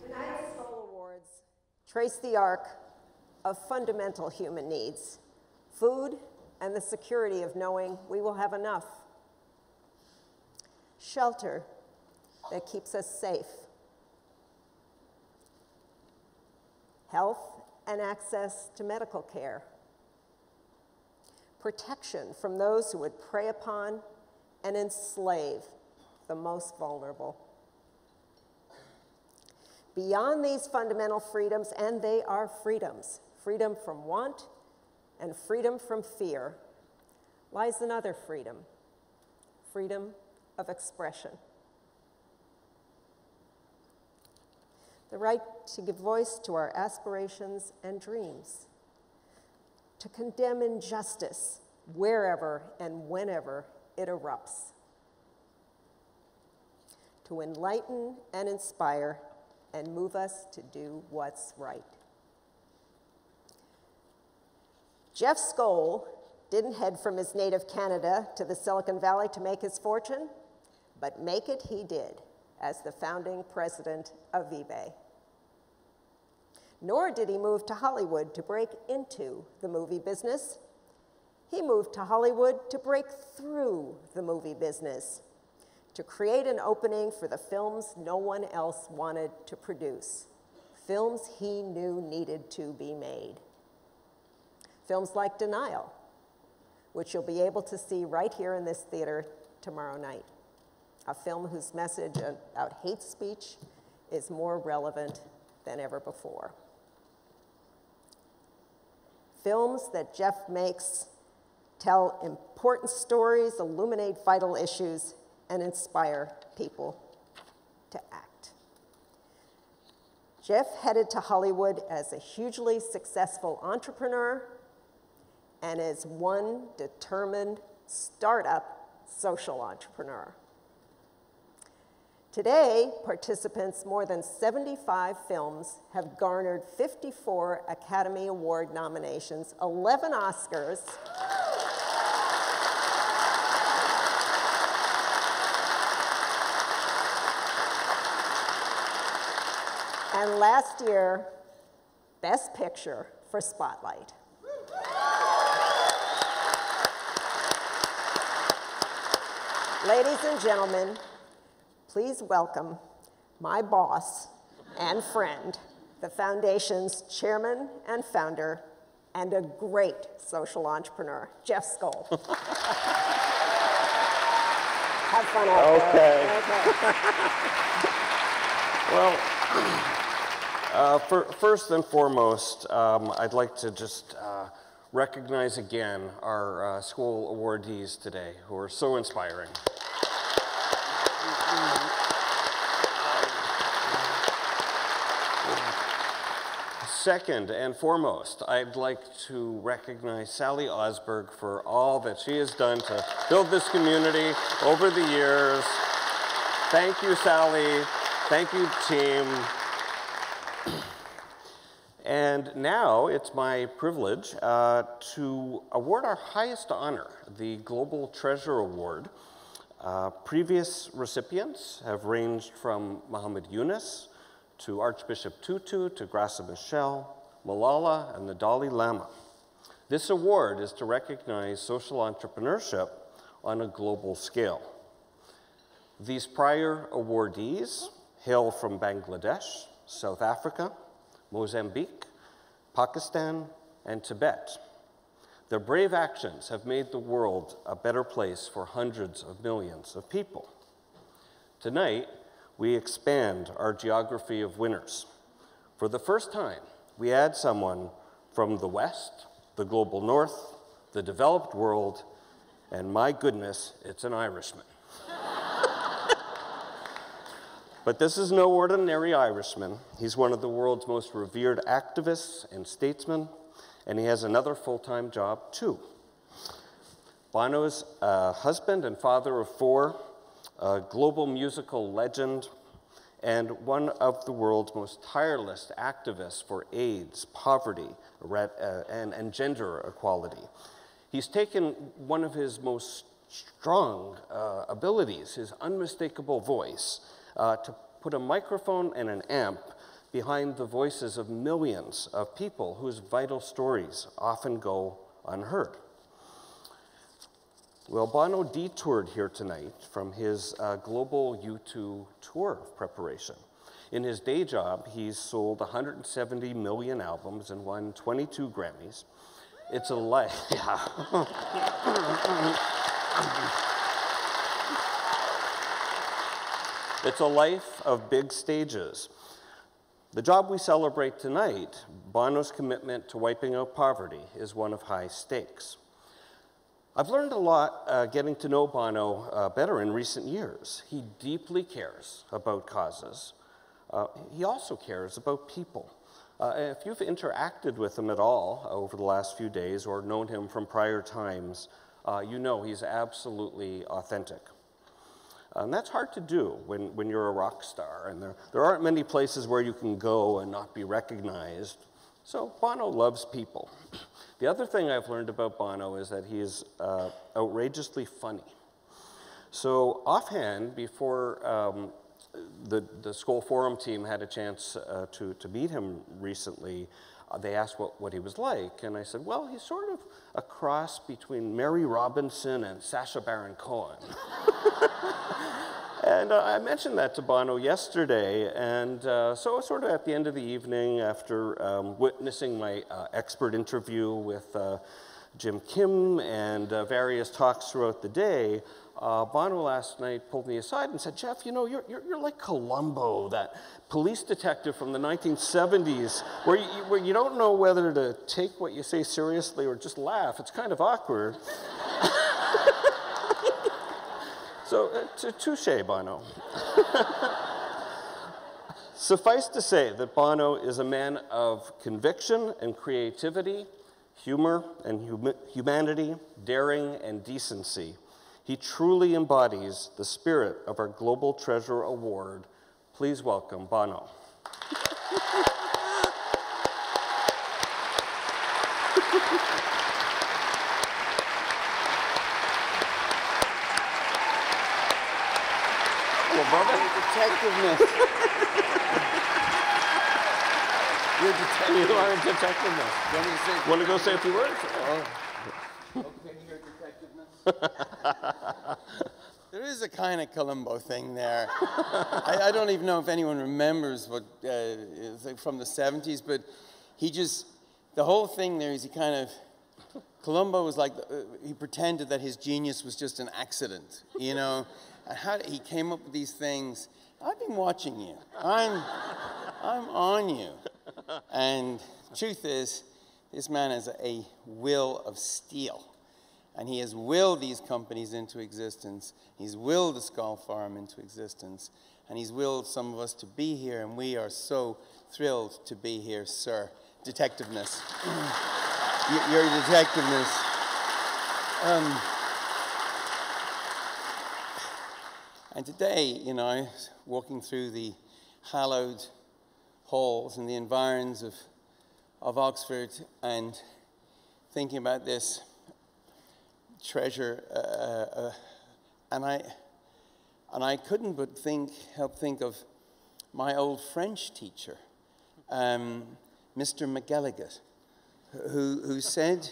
Speaker 2: Tonight's Soul Awards trace the arc of fundamental human needs: food and the security of knowing we will have enough, shelter that keeps us safe, health and access to medical care, protection from those who would prey upon and enslave the most vulnerable. Beyond these fundamental freedoms, and they are freedoms, freedom from want and freedom from fear, lies another freedom, freedom of expression. The right to give voice to our aspirations and dreams, to condemn injustice wherever and whenever it erupts, to enlighten and inspire and move us to do what's right. Jeff Skoll didn't head from his native Canada to the Silicon Valley to make his fortune, but make it he did as the founding president of eBay. Nor did he move to Hollywood to break into the movie business. He moved to Hollywood to break through the movie business, to create an opening for the films no one else wanted to produce, films he knew needed to be made. Films like Denial, which you'll be able to see right here in this theater tomorrow night, a film whose message about hate speech is more relevant than ever before. Films that Jeff makes tell important stories, illuminate vital issues, and inspire people to act. Jeff headed to Hollywood as a hugely successful entrepreneur and as one determined startup social entrepreneur. Today, participants' more than 75 films have garnered 54 Academy Award nominations, 11 Oscars, and last year, Best Picture for Spotlight. Ladies and gentlemen, please welcome my boss and friend, the Foundation's chairman and founder, and a great social entrepreneur, Jeff Skoll. Have fun out there.
Speaker 5: Well, first and foremost, I'd like to just recognize again our school awardees today, who are so inspiring. Second and foremost, I'd like to recognize Sally Osberg for all that she has done to build this community over the years. Thank you, Sally. Thank you, team. And now it's my privilege to award our highest honor, the Global Treasure Award. Previous recipients have ranged from Muhammad Yunus to Archbishop Tutu to Graça Machel, Malala, and the Dalai Lama. This award is to recognize social entrepreneurship on a global scale. These prior awardees hail from Bangladesh, South Africa, Mozambique, Pakistan, and Tibet. Their brave actions have made the world a better place for hundreds of millions of people. Tonight, we expand our geography of winners. For the first time, we add someone from the West, the global North, the developed world, and my goodness, it's an Irishman. But this is no ordinary Irishman. He's one of the world's most revered activists and statesmen, and he has another full-time job, too. Bono's a husband and father of 4, a global musical legend, and one of the world's most tireless activists for AIDS, poverty, and gender equality. He's taken one of his most strong abilities, his unmistakable voice, to put a microphone and an amp behind the voices of millions of people whose vital stories often go unheard. Well, Bono detoured here tonight from his global U2 tour preparation. In his day job, he's sold 170 million albums and won 22 Grammys. It's a life, yeah. It's a life of big stages. The job we celebrate tonight, Bono's commitment to wiping out poverty, is one of high stakes. I've learned a lot getting to know Bono better in recent years. He deeply cares about causes. He also cares about people. If you've interacted with him at all over the last few days or known him from prior times, you know he's absolutely authentic. And that's hard to do when you're a rock star, and there aren't many places where you can go and not be recognized. So Bono loves people. The other thing I've learned about Bono is that he is outrageously funny. So offhand, before the Skoll Forum team had a chance to meet him recently, they asked what he was like, and I said, well, he's sort of a cross between Mary Robinson and Sacha Baron Cohen. And I mentioned that to Bono yesterday, and so sort of at the end of the evening, after witnessing my expert interview with Jim Kim and various talks throughout the day, Bono last night pulled me aside and said, Jeff, you know, you're like Columbo, that police detective from the 1970s, where you don't know whether to take what you say seriously or just laugh. It's kind of awkward. So, touche, Bono. Suffice to say that Bono is a man of conviction and creativity, humor and humanity, daring and decency. He truly embodies the spirit of our Global Treasure Award. Please welcome Bono.
Speaker 6: Hello, brother. Detectiveness.
Speaker 5: You are in detectiveness. Want to go say a few words?
Speaker 6: Okay, your detectiveness. There is a kind of Columbo thing there. I don't even know if anyone remembers what it's like from the 70s, but he just, the whole thing there is he kind of, Columbo was like, he pretended that his genius was just an accident, you know? And how he came up with these things. I've been watching you. I'm on you. And truth is, this man has a will of steel. And he has willed these companies into existence. He's willed the Skoll Forum into existence. And he's willed some of us to be here, and we are so thrilled to be here, sir. Detectiveness. Your detectiveness. And today, you know, walking through the hallowed halls and the environs of Oxford and thinking about this treasure, and I couldn't but help think of my old French teacher, Mr. McElligott, who said,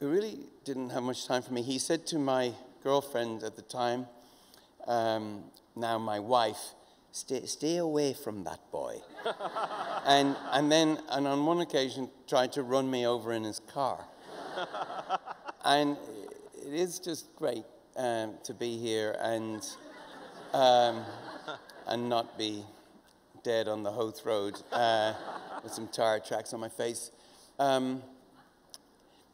Speaker 6: who really didn't have much time for me. He said to my girlfriend at the time, now my wife, stay away from that boy. and on one occasion tried to run me over in his car. And it is just great to be here and not be dead on the Howth Road with some tire tracks on my face. Now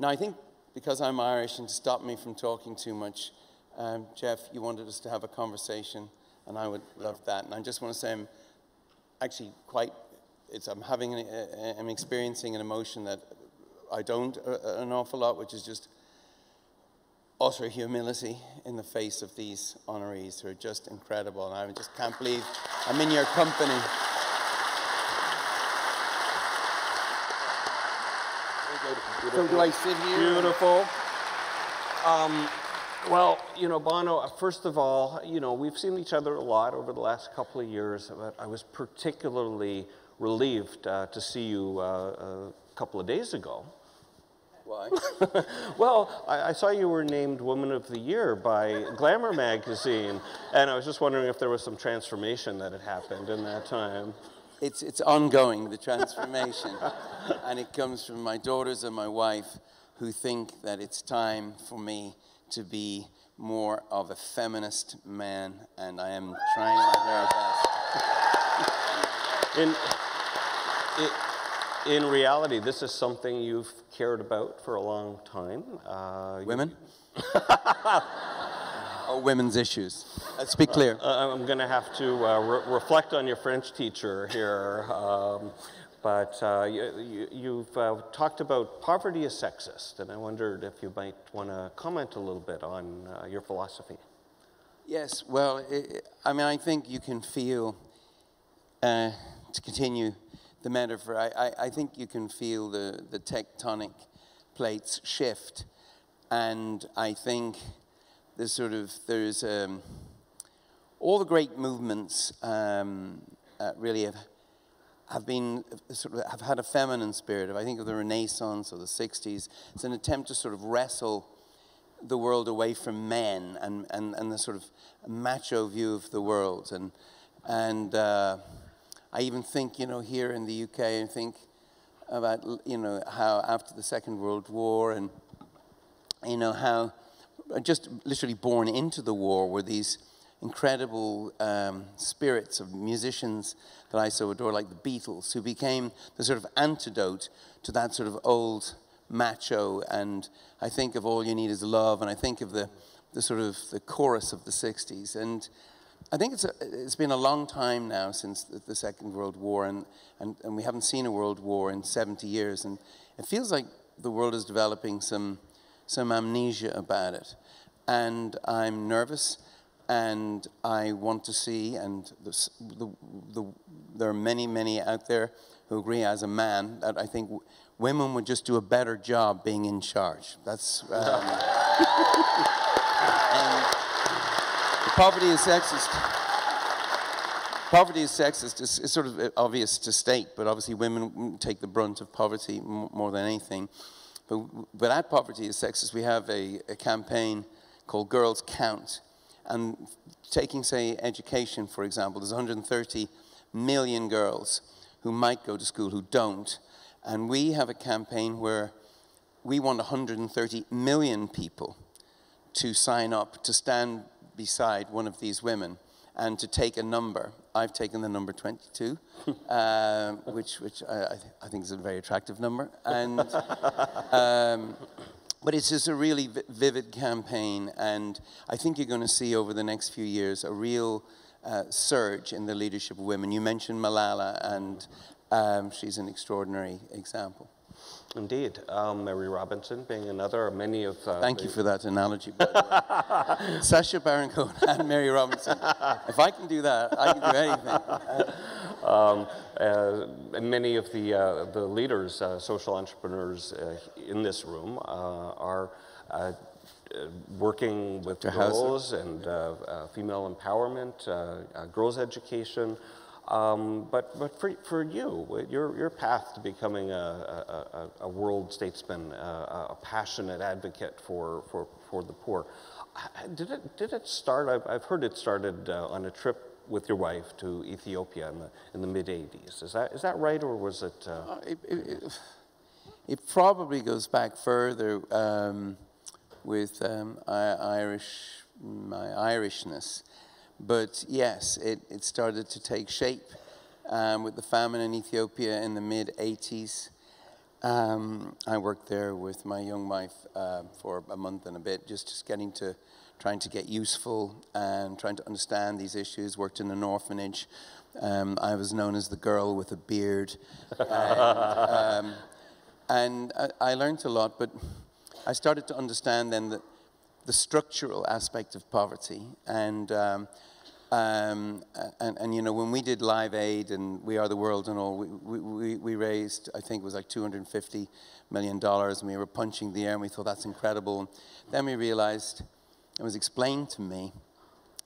Speaker 6: I think because I'm Irish, and to stop me from talking too much, Jeff, you wanted us to have a conversation, and I would love that. And I just want to say I'm actually I'm experiencing an emotion that I don't an awful lot, which is just utter humility in the face of these honorees who are just incredible. And I just can't believe I'm in your company. So do I sit here?
Speaker 5: Beautiful. Well, you know, Bono, first of all, you know, we've seen each other a lot over the last couple of years, but I was particularly relieved to see you a couple of days ago.
Speaker 6: Why?
Speaker 5: Well, I saw you were named Woman of the Year by Glamour magazine, and I was just wondering if there was some transformation that had happened in that time.
Speaker 6: It's ongoing, the transformation, and it comes from my daughters and my wife, who think that it's time for me to be more of a feminist man, and I am trying my very best.
Speaker 5: In reality, this is something you've cared about for a long time.
Speaker 6: Women? Or women's issues? Let's be clear.
Speaker 5: I'm going to have to reflect on your French teacher here. But you've talked about poverty is sexist, and I wondered if you might want to comment a little bit on your philosophy.
Speaker 6: Yes, well, I mean, I think you can feel, to continue the metaphor, I think you can feel the tectonic plates shift, and I think there's all the great movements really have had a feminine spirit. If I think of the Renaissance or the 60s, it's an attempt to sort of wrestle the world away from men and the sort of macho view of the world. And I even think, you know, here in the UK, I think about, you know, how after the Second World War, and, you know, how just literally born into the war were these incredible spirits of musicians that I so adore, like the Beatles, who became the sort of antidote to that sort of old macho. And I think of All You Need Is Love, and I think of the sort of the chorus of the 60s. And I think it's been a long time now since the Second World War, and we haven't seen a world war in 70 years. And it feels like the world is developing some amnesia about it. And I'm nervous. And I want to see, and there are many, many out there who agree as a man, that I think women would just do a better job being in charge. That's, and poverty is sexist. Poverty is sexist. It's sort of obvious to state, but obviously women take the brunt of poverty more than anything. But at Poverty is Sexist, we have a campaign called Girls Count. And taking, say, education, for example, there's 130 million girls who might go to school who don't. And we have a campaign where we want 130 million people to sign up to stand beside one of these women and to take a number. I've taken the number 22, which I think is a very attractive number. And but it's just a really vivid campaign, and I think you're going to see over the next few years a real surge in the leadership of women. You mentioned Malala, and she's an extraordinary example.
Speaker 5: Indeed. Mary Robinson being another, many of...
Speaker 6: Thank you for that analogy, by the way. Sacha Baron Cohen and Mary Robinson. If I can do that, I can do anything.
Speaker 5: Many of the leaders, social entrepreneurs in this room are working with girls and female empowerment, girls' education. But for you, your path to becoming a world statesman, a passionate advocate for the poor, did it start? I've heard it started on a trip with your wife to Ethiopia in the mid-'80s. Is that right, or was it?
Speaker 6: It probably goes back further with my Irishness. But yes, it started to take shape with the famine in Ethiopia in the mid-'80s. I worked there with my young wife for a month and a bit, just trying to get useful and trying to understand these issues. Worked in an orphanage. I was known as the girl with a beard. And I learned a lot, but I started to understand then that the structural aspect of poverty. And you know, when we did Live Aid and We Are the World and all, we raised, I think it was like $250 million, and we were punching the air, and we thought, that's incredible. Then we realized, it was explained to me,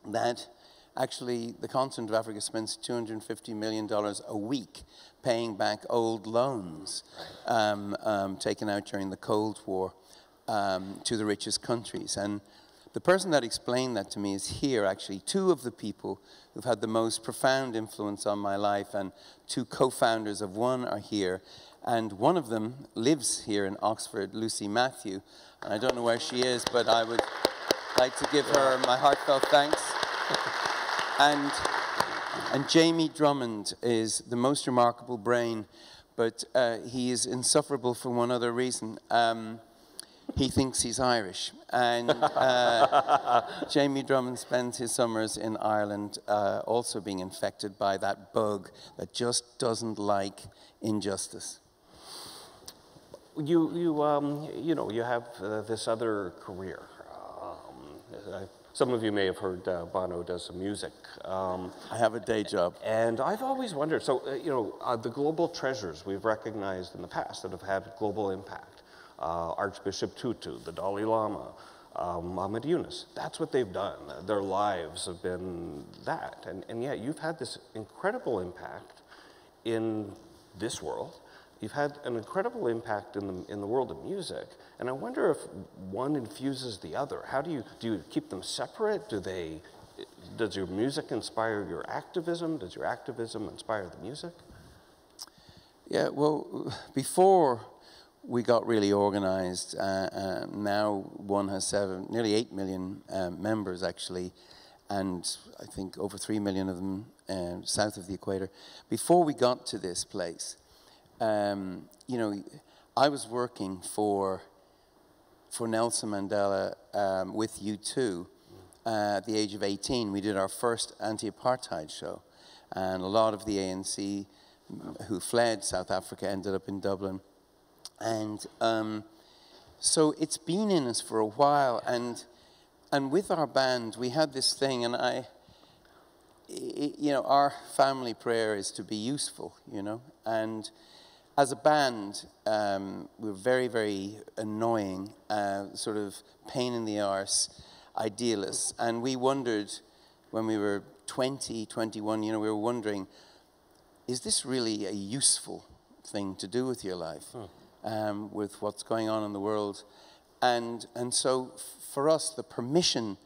Speaker 6: that actually the continent of Africa spends $250 million a week paying back old loans taken out during the Cold War to the richest countries. And the person that explained that to me is here, actually. Two of the people who've had the most profound influence on my life, and two co-founders of one, are here. And one of them lives here in Oxford, Lucy Matthew. And I don't know where she is, but I would like to give her my heartfelt thanks. And Jamie Drummond is the most remarkable brain, but he is insufferable for one other reason. He thinks he's Irish. And Jamie Drummond spends his summers in Ireland also being infected by that bug that just doesn't like injustice.
Speaker 5: You know, you have this other career. Some of you may have heard Bono does some music.
Speaker 6: I have a day job.
Speaker 5: And I've always wondered, so, you know, the global treasures we've recognized in the past that have had global impact, Archbishop Tutu, the Dalai Lama, Muhammad Yunus, that's what they've done. Their lives have been that. And yet you've had this incredible impact in this world. You've had an incredible impact in the world of music, and I wonder if one infuses the other. How do you keep them separate? Does your music inspire your activism? Does your activism inspire the music?
Speaker 6: Yeah, well, before we got really organized, now one has nearly 8 million members actually, and I think over 3 million of them south of the equator. Before we got to this place, you know, I was working for Nelson Mandela with U2 at the age of 18. We did our first anti-apartheid show, and a lot of the ANC who fled South Africa ended up in Dublin. And so it's been in us for a while, and with our band, we had this thing, and you know, our family prayer is to be useful, you know, and as a band, we're very, very annoying, sort of pain in the arse idealists. And we wondered when we were 20, 21, you know, we were wondering, is this really a useful thing to do with your life, with what's going on in the world? And so for us, the permission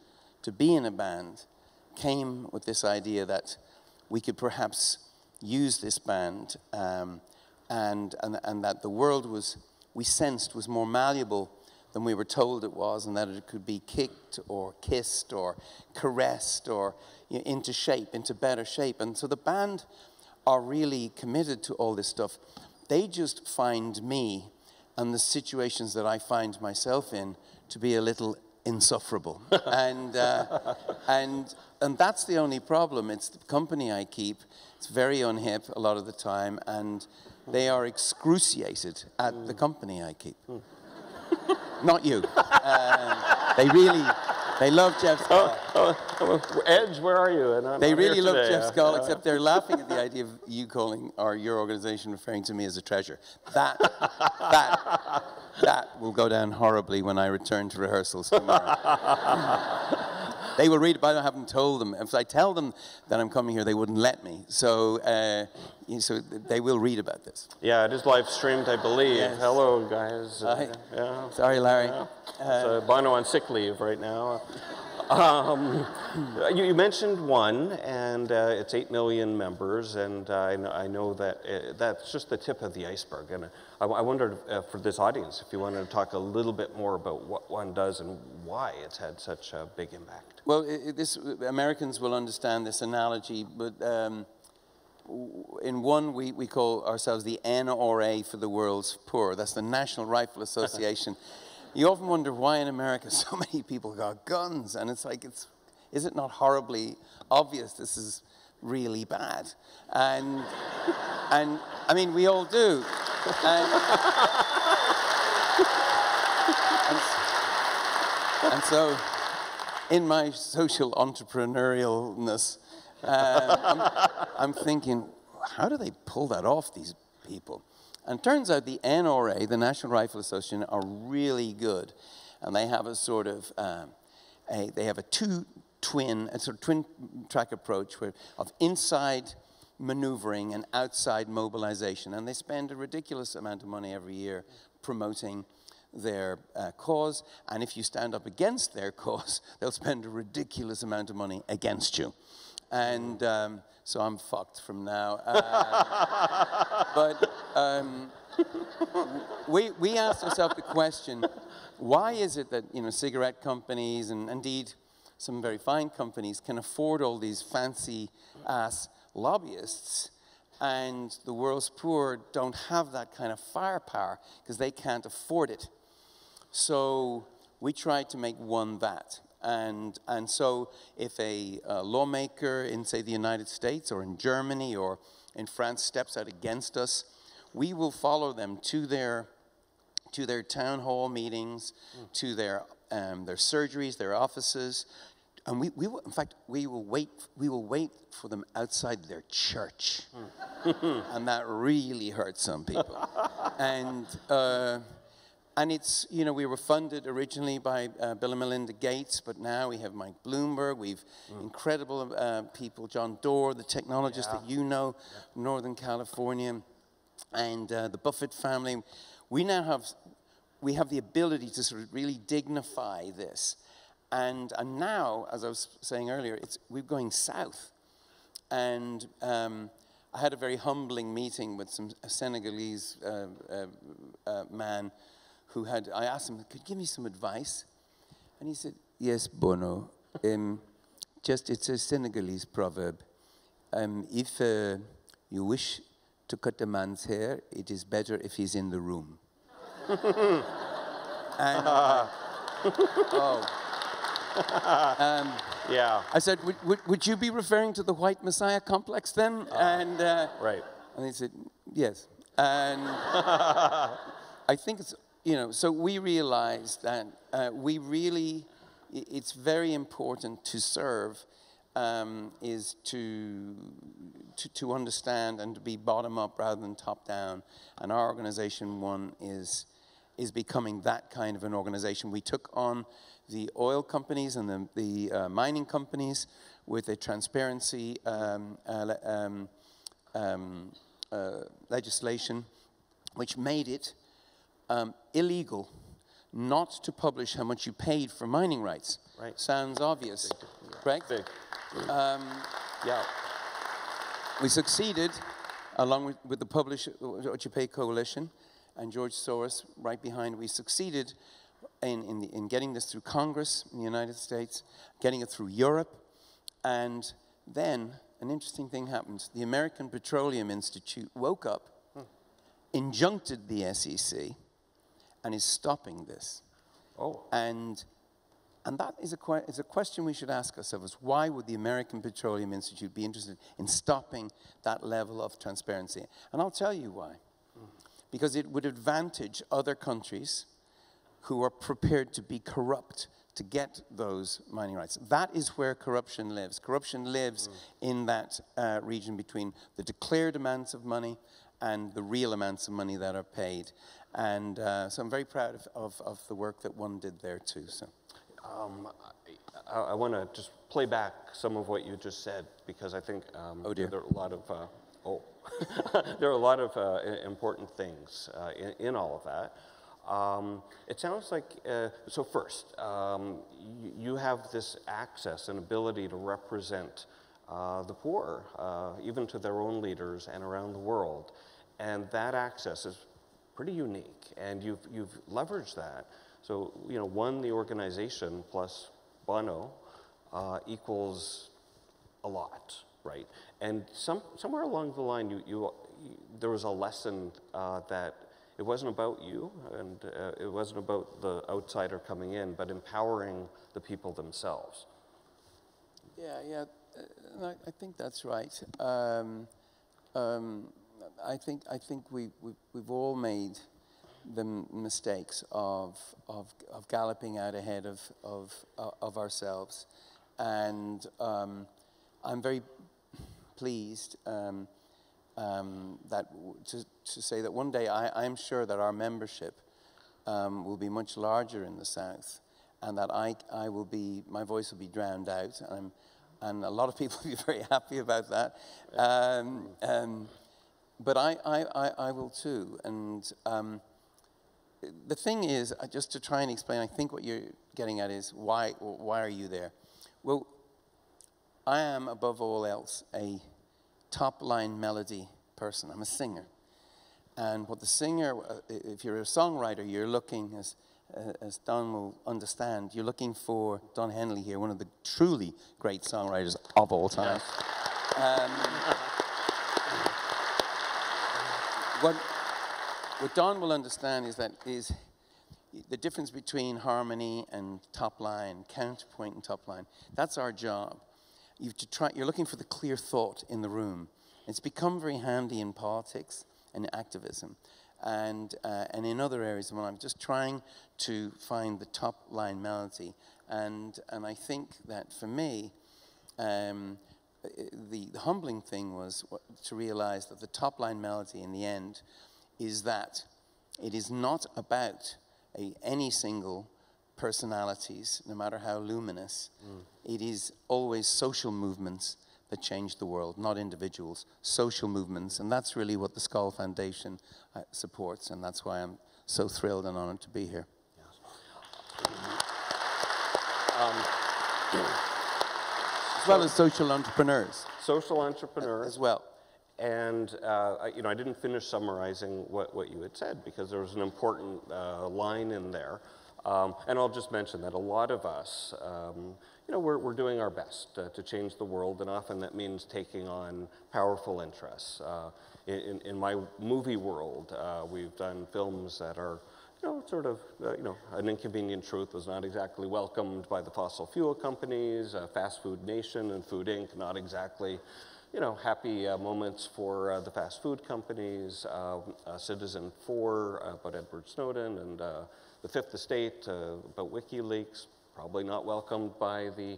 Speaker 6: to be in a band came with this idea that we could perhaps use this band and that the world we sensed was more malleable than we were told it was, and that it could be kicked or kissed or caressed or, you know, into shape, into better shape. And so the band are really committed to all this stuff. They just find me and the situations that I find myself in to be a little insufferable. and that's the only problem. It's the company I keep. It's very unhip a lot of the time, and they are excruciated at the company I keep. Not you. They love Jeff Skull.
Speaker 5: Edge, where are you? And
Speaker 6: they really love Jeff Skull, except they're laughing at the idea of you calling, or your organization referring to me as a treasure. That will go down horribly when I return to rehearsals tomorrow. They will read about it. I haven't told them. If I tell them that I'm coming here, they wouldn't let me. So, so they will read about this.
Speaker 5: Yeah, it is live streamed, I believe.
Speaker 6: Yes.
Speaker 5: Hello, guys.
Speaker 6: Yeah. Sorry, Larry.
Speaker 5: Yeah. Bono on sick leave right now. You mentioned one, and it's 8 million members, and I know that that's just the tip of the iceberg. And I wondered for this audience if you wanted to talk a little bit more about what one does and why it's had such a big impact.
Speaker 6: Well, Americans will understand this analogy, but in one, we call ourselves the NRA for the world's poor. That's the National Rifle Association. You often wonder why in America so many people got guns, and it's like, is it not horribly obvious this is really bad? And I mean, we all do. And so, in my social entrepreneurialness, I'm thinking, how do they pull that off, these people? And it turns out the NRA, the National Rifle Association, are really good. And they have a sort of, they have a twin track approach of inside maneuvering and outside mobilization. And they spend a ridiculous amount of money every year promoting their cause. And if you stand up against their cause, they'll spend a ridiculous amount of money against you. And so I'm fucked from now. But we asked ourselves the question, why is it that cigarette companies and indeed some very fine companies can afford all these fancy-ass lobbyists and the world's poor don't have that kind of firepower because they can't afford it? So we tried to make one that. And so if a lawmaker in, say, the United States or in Germany or in France steps out against us, we will follow them to their town hall meetings, to their surgeries, their offices, and we will, in fact, we will wait for them outside their church, and that really hurts some people, and it's, we were funded originally by Bill and Melinda Gates, but now we have Mike Bloomberg, we've incredible people, John Doerr, the technologist that you know, Northern California, and the Buffett family. We have the ability to sort of really dignify this. And now, as I was saying earlier, we're going south. And I had a very humbling meeting with a Senegalese man who I asked him, could you give me some advice? And he said, yes, Bono. It's a Senegalese proverb. If you wish to cut a man's hair, it is better if he's in the room. And,
Speaker 5: yeah.
Speaker 6: I said, would you be referring to the white messiah complex then?
Speaker 5: Right.
Speaker 6: And he said, yes. And I think it's, so we realized that it's very important to serve, is to understand and to be bottom up rather than top down. And our organization, One, is becoming that kind of an organization. We took on the oil companies and the mining companies with a transparency legislation which made it illegal not to publish how much you paid for mining rights.
Speaker 5: Right.
Speaker 6: Sounds obvious, correct?
Speaker 5: Yeah.
Speaker 6: We succeeded, along with the Publish What You Pay Coalition, and George Soros right behind. We succeeded in getting this through Congress in the United States, getting it through Europe, and then an interesting thing happened. The American Petroleum Institute woke up, injuncted the SEC, and is stopping this.
Speaker 5: Oh.
Speaker 6: And that is a question we should ask ourselves. Why would the American Petroleum Institute be interested in stopping that level of transparency? And I'll tell you why. Because it would advantage other countries who are prepared to be corrupt to get those mining rights. That is where corruption lives. Corruption lives in that region between the declared amounts of money and the real amounts of money that are paid. And so I'm very proud of the work that One did there too. So.
Speaker 5: I want to just play back some of what you just said, because I think there are a lot of there are a lot of important things in all of that. It sounds like, so first, you have this access and ability to represent the poor, even to their own leaders and around the world. And that access is pretty unique, and you've leveraged that. So, you know, one, the organization plus Bono equals a lot, right? And somewhere along the line, there was a lesson that it wasn't about you, and it wasn't about the outsider coming in, but empowering the people themselves.
Speaker 6: Yeah, I think that's right. I think we've all made the mistakes of galloping out ahead of ourselves, and I'm very pleased that to say that one day I'm sure that our membership will be much larger in the South, and that my voice will be drowned out, and a lot of people will be very happy about that. But I will too, and the thing is, just to try and explain, I think what you're getting at is why are you there? Well, I am above all else a top-line melody person. I'm a singer. And what the singer, if you're a songwriter, you're looking, as Don will understand, you're looking for Don Henley here, one of the truly great songwriters of all time. What Don will understand is the difference between harmony and top line, counterpoint and top line. That's our job. You're looking for the clear thought in the room. It's become very handy in politics and activism, and in other areas. When I'm just trying to find the top line melody, and I think that for me, the humbling thing was to realize that the top line melody in the end is that it is not about any single personalities, no matter how luminous. It is always social movements that change the world, not individuals, social movements. And that's really what the Skoll Foundation supports, and that's why I'm so thrilled and honored to be here. As well as social entrepreneurs.
Speaker 5: Social entrepreneurs.
Speaker 6: As well.
Speaker 5: And, you know, I didn't finish summarizing what you had said, because there was an important line in there. And I'll just mention that a lot of us, you know, we're doing our best to change the world, and often that means taking on powerful interests. In my movie world, we've done films that are, you know, sort of, you know, An Inconvenient Truth was not exactly welcomed by the fossil fuel companies, Fast Food Nation and Food Inc., not exactly, you know, happy moments for the fast food companies, Citizen 4 about Edward Snowden, and The Fifth Estate about WikiLeaks, probably not welcomed by the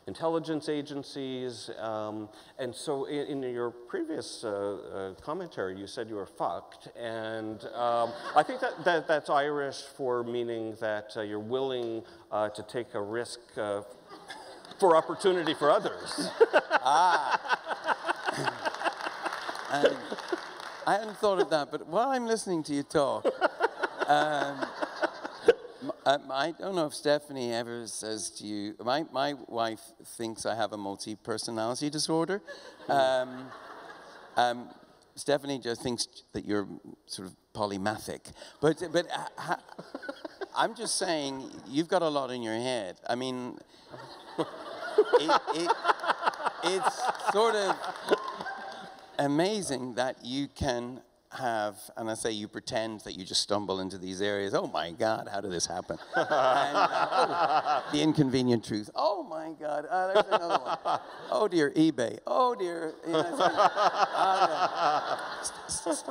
Speaker 5: intelligence agencies. And so in your previous commentary, you said you were fucked, and I think that's Irish for meaning that you're willing to take a risk for opportunity for others.
Speaker 6: And I hadn't thought of that, but while I'm listening to you talk, I don't know if Stephanie ever says to you, my wife thinks I have a multi-personality disorder. Stephanie just thinks that you're sort of polymathic. But I'm just saying, you've got a lot in your head. I mean, it's sort of amazing that you can have, and I say you pretend that you just stumble into these areas. Oh my God, how did this happen? And, The Inconvenient Truth. Oh my God, there's another one. Oh dear, eBay. Oh dear. You know,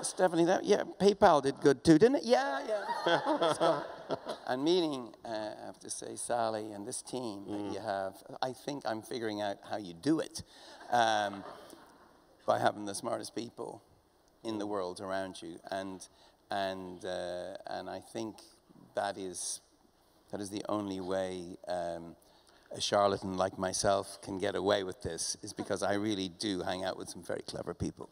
Speaker 6: Stephanie, PayPal did good too, didn't it? Yeah. And meaning, I have to say, Sally and this team that you have, I think I'm figuring out how you do it by having the smartest people in the world around you, and I think that is that is the only way a charlatan like myself can get away with this, is because I really do hang out with some very clever people.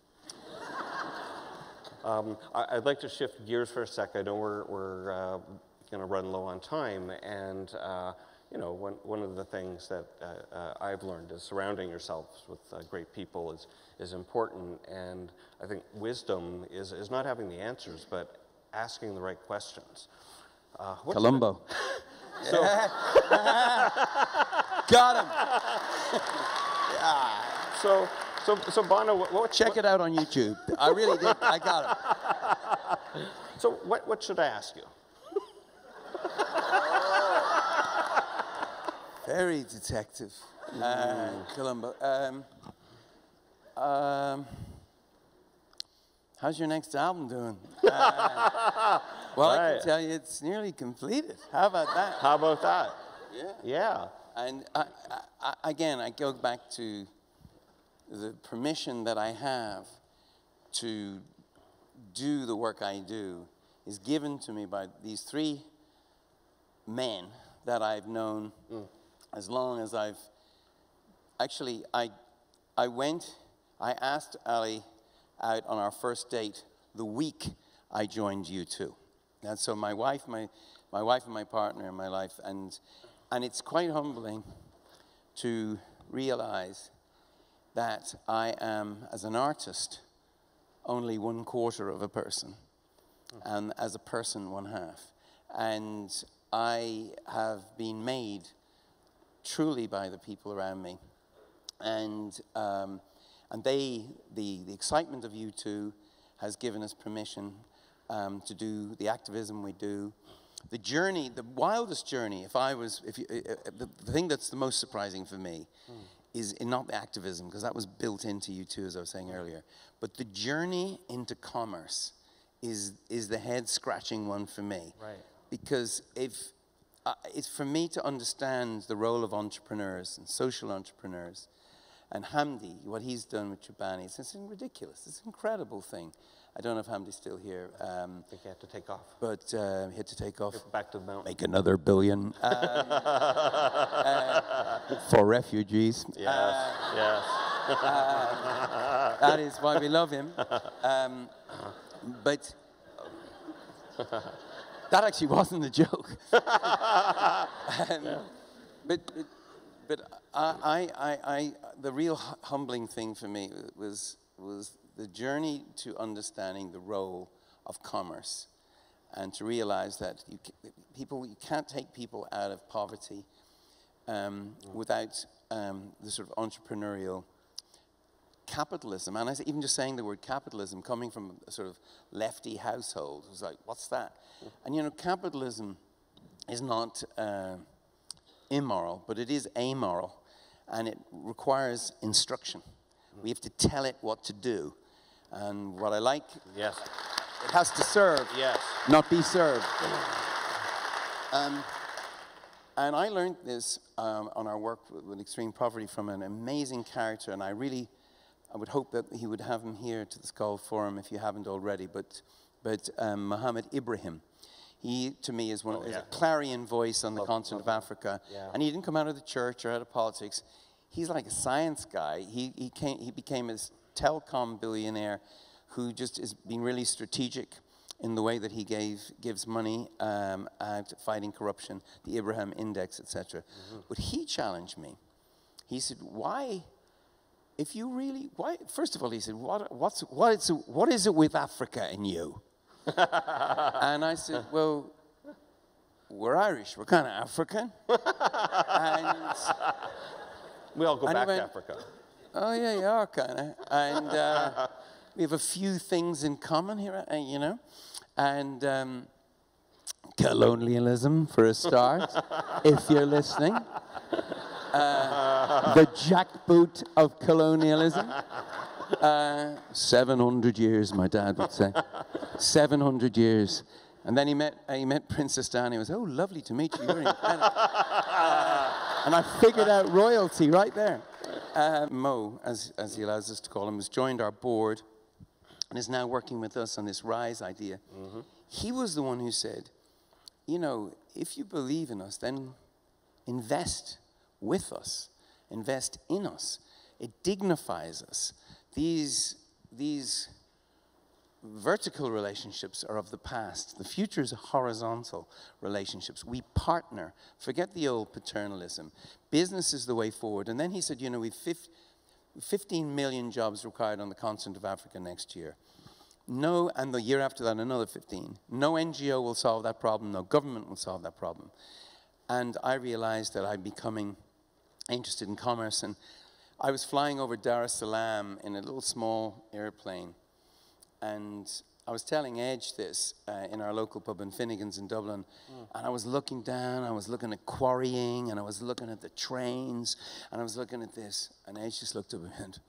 Speaker 5: I'd like to shift gears for a sec. I know we're going to run low on time, and you know, one of the things that I've learned is surrounding yourselves with great people is important, and I think wisdom is not having the answers, but asking the right questions.
Speaker 6: Columbo. Got him.
Speaker 5: So Bono,
Speaker 6: check it out on YouTube. I really did. I got him.
Speaker 5: So what should I ask you?
Speaker 6: Very detective, Columbo. How's your next album doing? Well, right. I can tell you it's nearly completed. How about that?
Speaker 5: How about that?
Speaker 6: Yeah.
Speaker 5: Yeah.
Speaker 6: And again, I go back to the permission that I have to do the work I do is given to me by these three men that I've known as long as I've... Actually, I asked Ali out on our first date the week I joined U2. And so my wife and my partner in my life, and it's quite humbling to realize that I am, as an artist, only 1/4 of a person, and as a person, 1/2. And I have been made truly by the people around me. And the excitement of U2 has given us permission to do the activism we do. The journey, the wildest journey, the thing that's the most surprising for me is not the activism, because that was built into U2, as I was saying earlier, but the journey into commerce is the head-scratching one for me.
Speaker 5: Right.
Speaker 6: Because it's for me to understand the role of entrepreneurs and social entrepreneurs. And Hamdi, what he's done with Chobani, it's ridiculous. It's an incredible thing. I don't know if Hamdi's still here.
Speaker 5: I think he had to take off.
Speaker 6: But he had to take off.
Speaker 5: Get back to the mountain.
Speaker 6: Make another billion. For refugees.
Speaker 5: Yes, yes.
Speaker 6: That is why we love him. But that actually wasn't a joke. But the real humbling thing for me was the journey to understanding the role of commerce, and to realize that you can't take people out of poverty without the sort of entrepreneurial capitalism. And even just saying the word capitalism, coming from a sort of lefty household, was like, what's that? And you know, capitalism is not immoral, but it is amoral, and it requires instruction. We have to tell it what to do. And what I like,
Speaker 5: yes,
Speaker 6: it has to serve,
Speaker 5: yes, not
Speaker 6: be served. And I learned this on our work with extreme poverty from an amazing character, and I would hope that he would have him here to the Skull Forum if you haven't already, but Mohammed Ibrahim. He, to me, is a clarion voice on the continent of Africa.
Speaker 5: Yeah.
Speaker 6: And he didn't come out of the church or out of politics. He's like a science guy. He became a telecom billionaire who just has been really strategic in the way that he gives money at fighting corruption, the Abraham Index, etc. But he challenged me. He said, first of all, he said, what is it with Africa and you? And I said, well, we're Irish. We're kind of African. And
Speaker 5: we all go back to Africa.
Speaker 6: Oh, yeah, you are kind of. And we have a few things in common here, you know. And colonialism, for a start, if you're listening. The jackboot of colonialism. 700 years, my dad would say. 700 years. And then he met Princess Diana. He was, oh, lovely to meet you. You're in Canada. And I figured out royalty right there. Mo, as he allows us to call him, has joined our board and is now working with us on this RISE idea. He was the one who said, you know, if you believe in us, then invest with us, invest in us. It dignifies us. These vertical relationships are of the past. The future is horizontal relationships. We partner. Forget the old paternalism. Business is the way forward. And then he said, you know, we've 15 million jobs required on the continent of Africa next year. No, and the year after that, another 15. No NGO will solve that problem. No government will solve that problem. And I realized that I'm becoming interested in commerce. And I was flying over Dar es Salaam in a little small airplane. And I was telling Edge this in our local pub in Finnegan's in Dublin. And I was looking down, I was looking at quarrying, and I was looking at the trains, and I was looking at this. And Edge just looked up and went,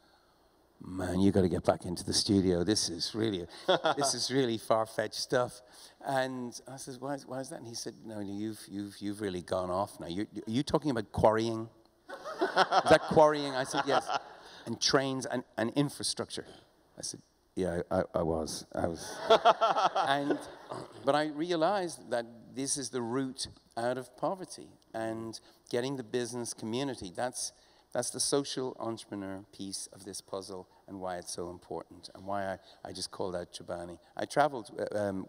Speaker 6: man, you got to get back into the studio. This is really far-fetched stuff. And I said, why is that? And he said, no, you've really gone off now. Are you talking about quarrying? Is that quarrying? I said, yes. And trains and infrastructure. I said, yeah, I was. But I realized that this is the route out of poverty, and getting the business community. That's the social entrepreneur piece of this puzzle, and why it's so important, and why I just called out Chobani. I traveled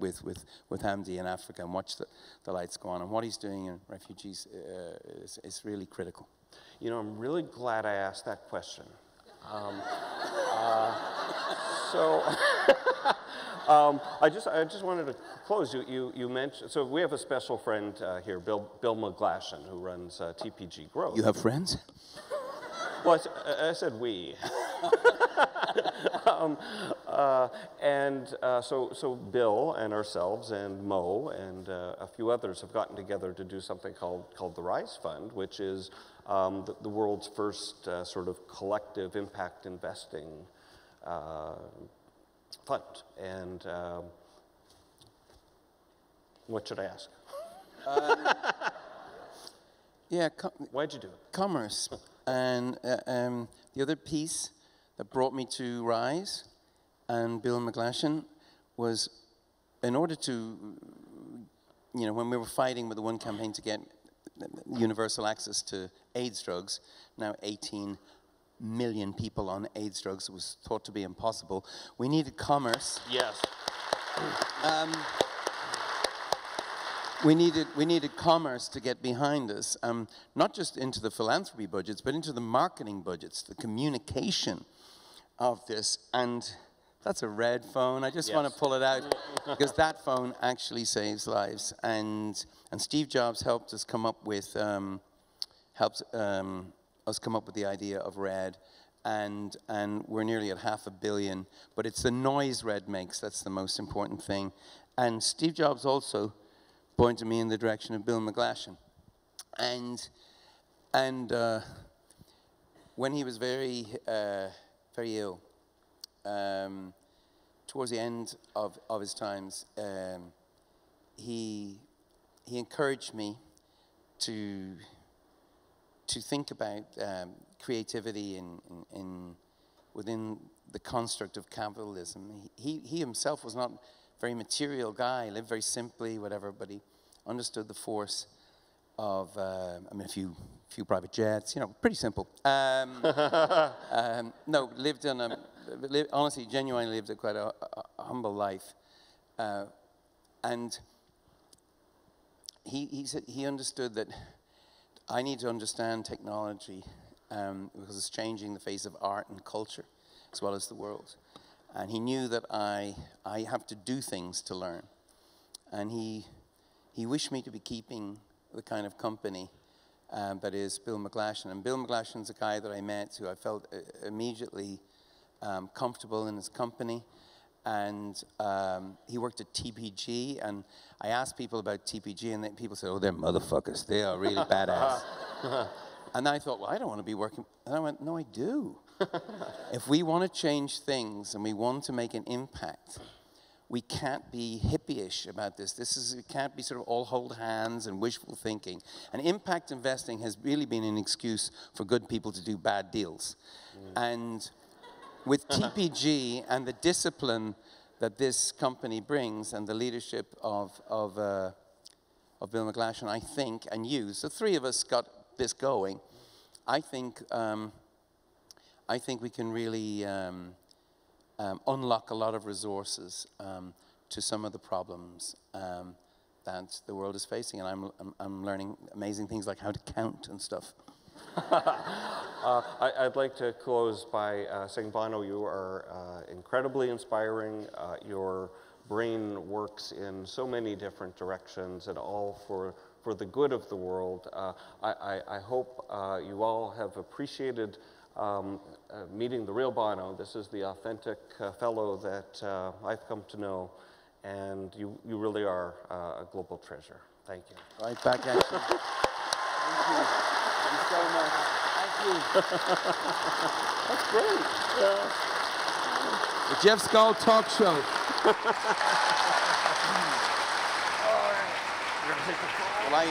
Speaker 6: with Hamdi in Africa and watched the lights go on, and what he's doing in refugees is really critical.
Speaker 5: You know, I'm really glad I asked that question. I just wanted to close. You mentioned, so we have a special friend here, Bill McGlashan, who runs TPG Growth.
Speaker 6: You have friends?
Speaker 5: Well, I said we. So Bill and ourselves and Mo and a few others have gotten together to do something called the Rise Fund, which is the world's first sort of collective impact investing fund. And what should I ask?
Speaker 6: Yeah.
Speaker 5: Why'd you do it?
Speaker 6: Commerce. And the other piece that brought me to Rise and Bill McGlashan was, in order to, you know, when we were fighting with the One Campaign to get universal access to AIDS drugs, now 18 million people on AIDS drugs, it was thought to be impossible. We needed commerce.
Speaker 5: Yes.
Speaker 6: We needed commerce to get behind us, not just into the philanthropy budgets, but into the marketing budgets, the communication of this. And that's a red phone. I just want to pull it out because that phone actually saves lives. And Steve Jobs helped us come up with the idea of RED. And we're nearly at $500 million, but it's the noise RED makes that's the most important thing. And Steve Jobs also pointed me in the direction of Bill McGlashan. And when he was very ill, towards the end of his times, he encouraged me to think about creativity within the construct of capitalism. He himself was not very material guy, lived very simply, whatever, but he understood the force of, I mean, a few private jets, you know, pretty simple. No, honestly, genuinely lived quite a humble life. And he said he understood that I need to understand technology because it's changing the face of art and culture as well as the world. And he knew that I have to do things to learn. And he wished me to be keeping the kind of company that is Bill McGlashan. And Bill McGlashan's a guy that I met who I felt immediately comfortable in his company. And he worked at TPG, and I asked people about TPG, and people said, oh, they're motherfuckers. They are really badass. And I thought, well, I don't want to be working. And I went, no, I do. If we want to change things and we want to make an impact, we can't be hippie-ish about this. It can't be sort of all hold hands and wishful thinking. And impact investing has really been an excuse for good people to do bad deals. And with TPG and the discipline that this company brings and the leadership of of Bill McGlashan, I think, and you, so three of us got this going. I think we can really unlock a lot of resources to some of the problems that the world is facing, and I'm learning amazing things like how to count and stuff.
Speaker 5: I'd like to close by saying, Bono, you are incredibly inspiring. Your brain works in so many different directions, and all for the good of the world. I hope you all have appreciated meeting the real Bono. This is the authentic fellow that I've come to know, and you really are a global treasure. Thank you.
Speaker 6: Right back at you. Thank you. Thank you so much. Thank you.
Speaker 5: That's great. Yeah.
Speaker 6: The Jeff Skull Talk Show.
Speaker 5: All right. We're going to take the phone.
Speaker 6: Well,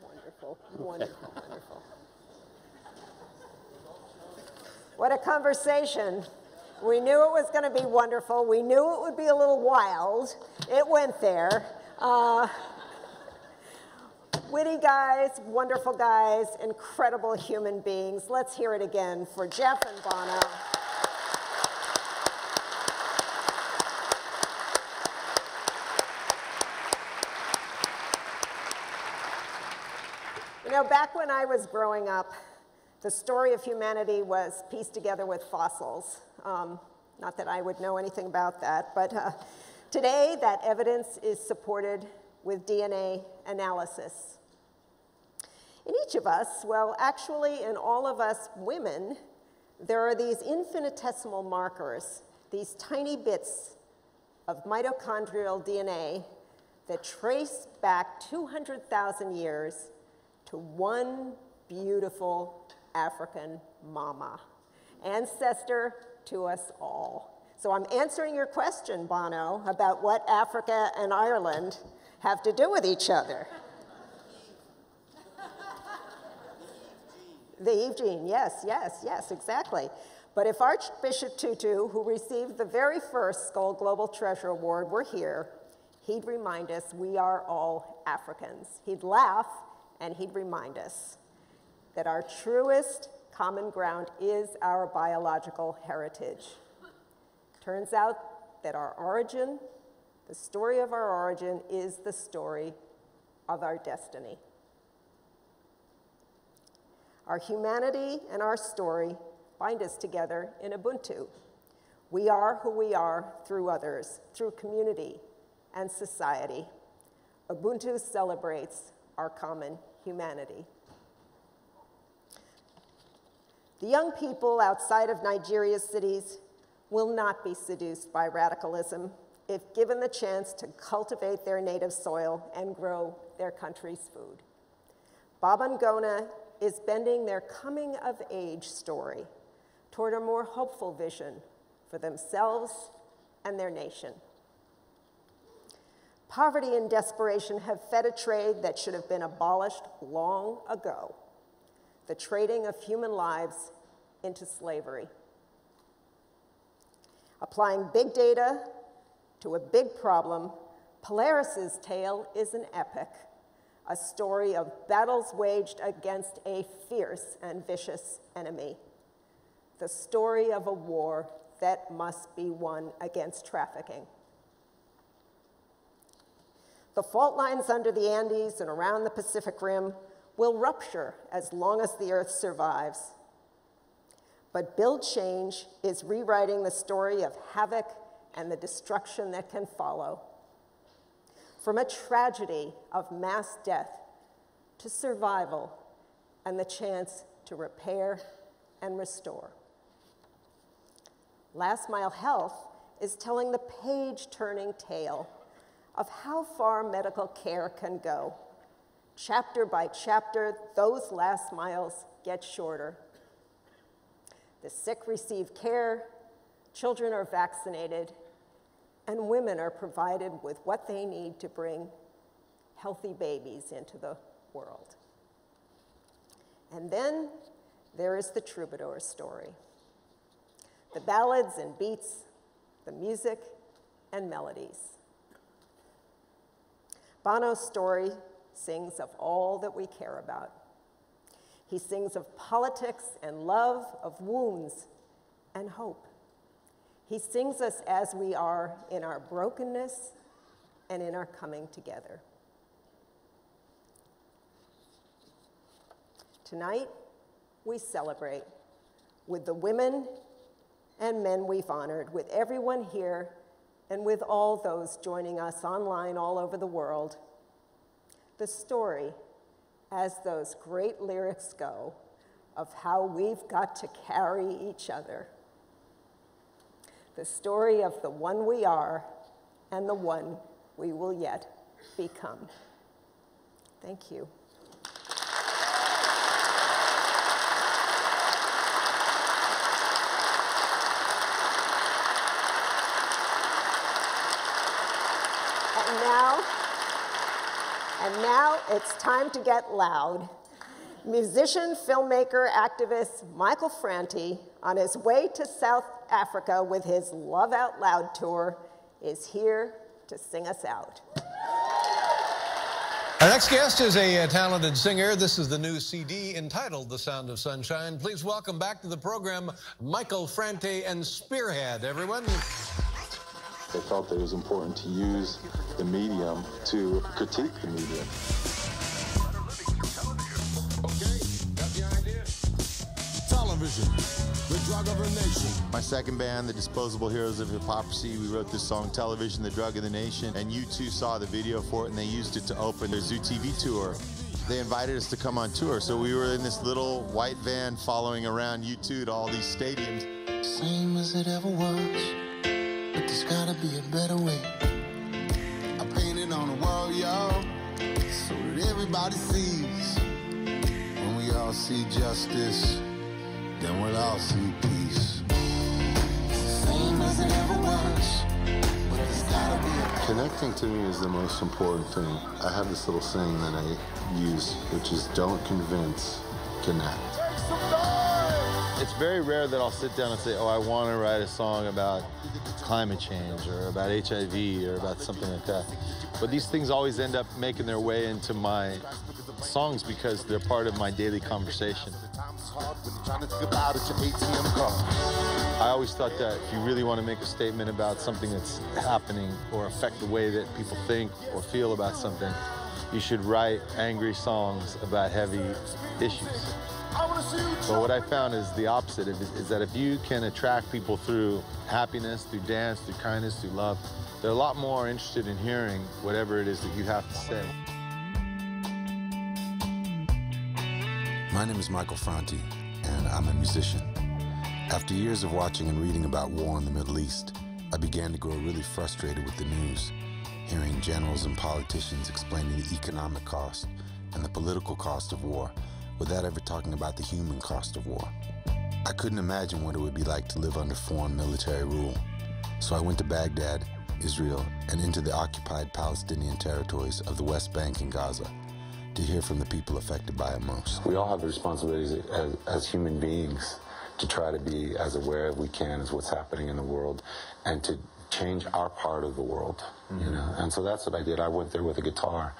Speaker 2: Wonderful, wonderful, wonderful. What a conversation. We knew it was going to be wonderful. We knew it would be a little wild. It went there. Witty guys, wonderful guys, incredible human beings. Let's hear it again for Jeff and Bono. You know, back when I was growing up, the story of humanity was pieced together with fossils. Not that I would know anything about that, but today that evidence is supported with DNA analysis. In each of us, well, actually in all of us women, there are these infinitesimal markers, these tiny bits of mitochondrial DNA that trace back 200,000 years to one beautiful African mama, ancestor to us all. So I'm answering your question, Bono, about what Africa and Ireland have to do with each other. The Eve gene, yes, yes, yes, exactly. But if Archbishop Tutu, who received the very first Skoll Global Treasure Award, were here, he'd remind us we are all Africans. He'd laugh and he'd remind us that our truest common ground is our biological heritage. Turns out that our origin, the story of our origin, is the story of our destiny. Our humanity and our story bind us together in Ubuntu. We are who we are through others, through community and society. Ubuntu celebrates our common humanity. The young people outside of Nigeria's cities will not be seduced by radicalism if given the chance to cultivate their native soil and grow their country's food. Babangona is bending their coming-of-age story toward a more hopeful vision for themselves and their nation. Poverty and desperation have fed a trade that should have been abolished long ago, the trading of human lives into slavery. Applying big data to a big problem, Polaris's tale is an epic, a story of battles waged against a fierce and vicious enemy, the story of a war that must be won against trafficking. The fault lines under the Andes and around the Pacific Rim will rupture as long as the Earth survives. But Build Change is rewriting the story of havoc and the destruction that can follow. From a tragedy of mass death to survival and the chance to repair and restore. Last Mile Health is telling the page-turning tale of how far medical care can go. Chapter by chapter, those last miles get shorter. The sick receive care, children are vaccinated, and women are provided with what they need to bring healthy babies into the world. And then there is the troubadour story. The ballads and beats, the music and melodies. Bono's story sings of all that we care about. He sings of politics and love, of wounds and hope. He sings us as we are in our brokenness and in our coming together. Tonight, we celebrate with the women and men we've honored, with everyone here, and with all those joining us online all over the world. The story, as those great lyrics go, of how we've got to carry each other. The story of the one we are and the one we will yet become. Thank you. And now it's time to get loud. Musician, filmmaker, activist Michael Franti, on his way to South Africa with his Love Out Loud tour, is here to sing us out.
Speaker 7: Our next guest is a talented singer. This is the new CD entitled The Sound of Sunshine. Please welcome back to the program, Michael Franti and Spearhead, everyone.
Speaker 8: They felt that it was important to use the medium to critique the medium.
Speaker 9: Okay, got the idea? Television, the drug of our nation.
Speaker 10: My second band, the Disposable Heroes of Hypocrisy, we wrote this song, Television, the Drug of the Nation, and U2 saw the video for it and they used it to open their Zoo TV tour. They invited us to come on tour, so we were in this little white van following around U2 to all these stadiums.
Speaker 9: Same as it ever was. But there's gotta be a better way. I painted on the wall, y'all, so that everybody sees. When we all see justice, then we'll all see peace. Same as it ever was, but there's gotta be a...
Speaker 8: Connecting to me is the most important thing. I have this little saying that I use, which is don't convince, connect.
Speaker 11: It's very rare that I'll sit down and say, oh, I want to write a song about climate change or about HIV or about something like that. But these things always end up making their way into my songs because they're part of my daily conversation. I always thought that if you really want to make a statement about something that's happening or affect the way that people think or feel about something, you should write angry songs about heavy issues. But what I found is the opposite, is that if you can attract people through happiness, through dance, through kindness, through love, they're a lot more interested in hearing whatever it is that you have to say.
Speaker 9: My name is Michael Franti, and I'm a musician. After years of watching and reading about war in the Middle East, I began to grow really frustrated with the news, hearing generals and politicians explaining the economic cost and the political cost of war, without ever talking about the human cost of war. I couldn't imagine what it would be like to live under foreign military rule. So I went to Baghdad, Israel, and into the occupied Palestinian territories of the West Bank and Gaza to hear from the people affected by it most.
Speaker 8: We all have the responsibility as human beings to try to be as aware as we can as what's happening in the world and to change our part of the world, you know? And so that's what I did. I went there with a guitar.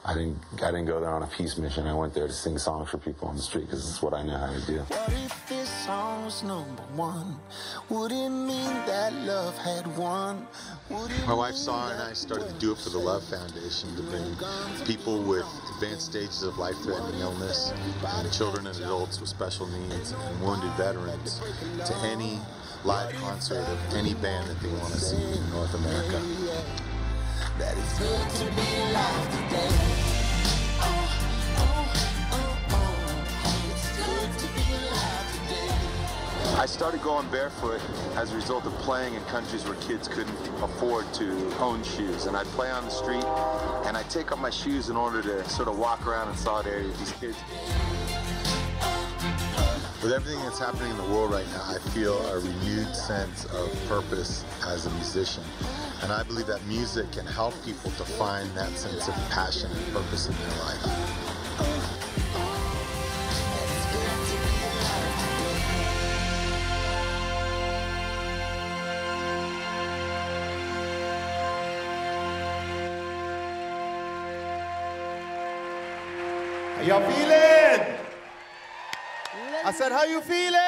Speaker 8: I didn't go there on a peace mission. I went there to sing songs for people on the street because it's what I know how to do.
Speaker 9: What if this song was #1? Would it mean that love had won?
Speaker 10: My wife Sarah and I started to do it for the Love Foundation to bring people with advanced stages of life-threatening illness, and children and adults with special needs, and wounded veterans to any live concert of any band that they want to see in North America.
Speaker 9: That it's good to be alive today. It's good to be alive today.
Speaker 10: I started going barefoot as a result of playing in countries where kids couldn't afford to own shoes. And I'd play on the street, and I'd take off my shoes in order to sort of walk around in solidarity with these kids. With everything that's happening in the world right now, I feel a renewed sense of purpose as a musician. And I believe that music can help people to find that sense of passion and purpose in their life.
Speaker 12: How y'all feeling? I said, how you feeling?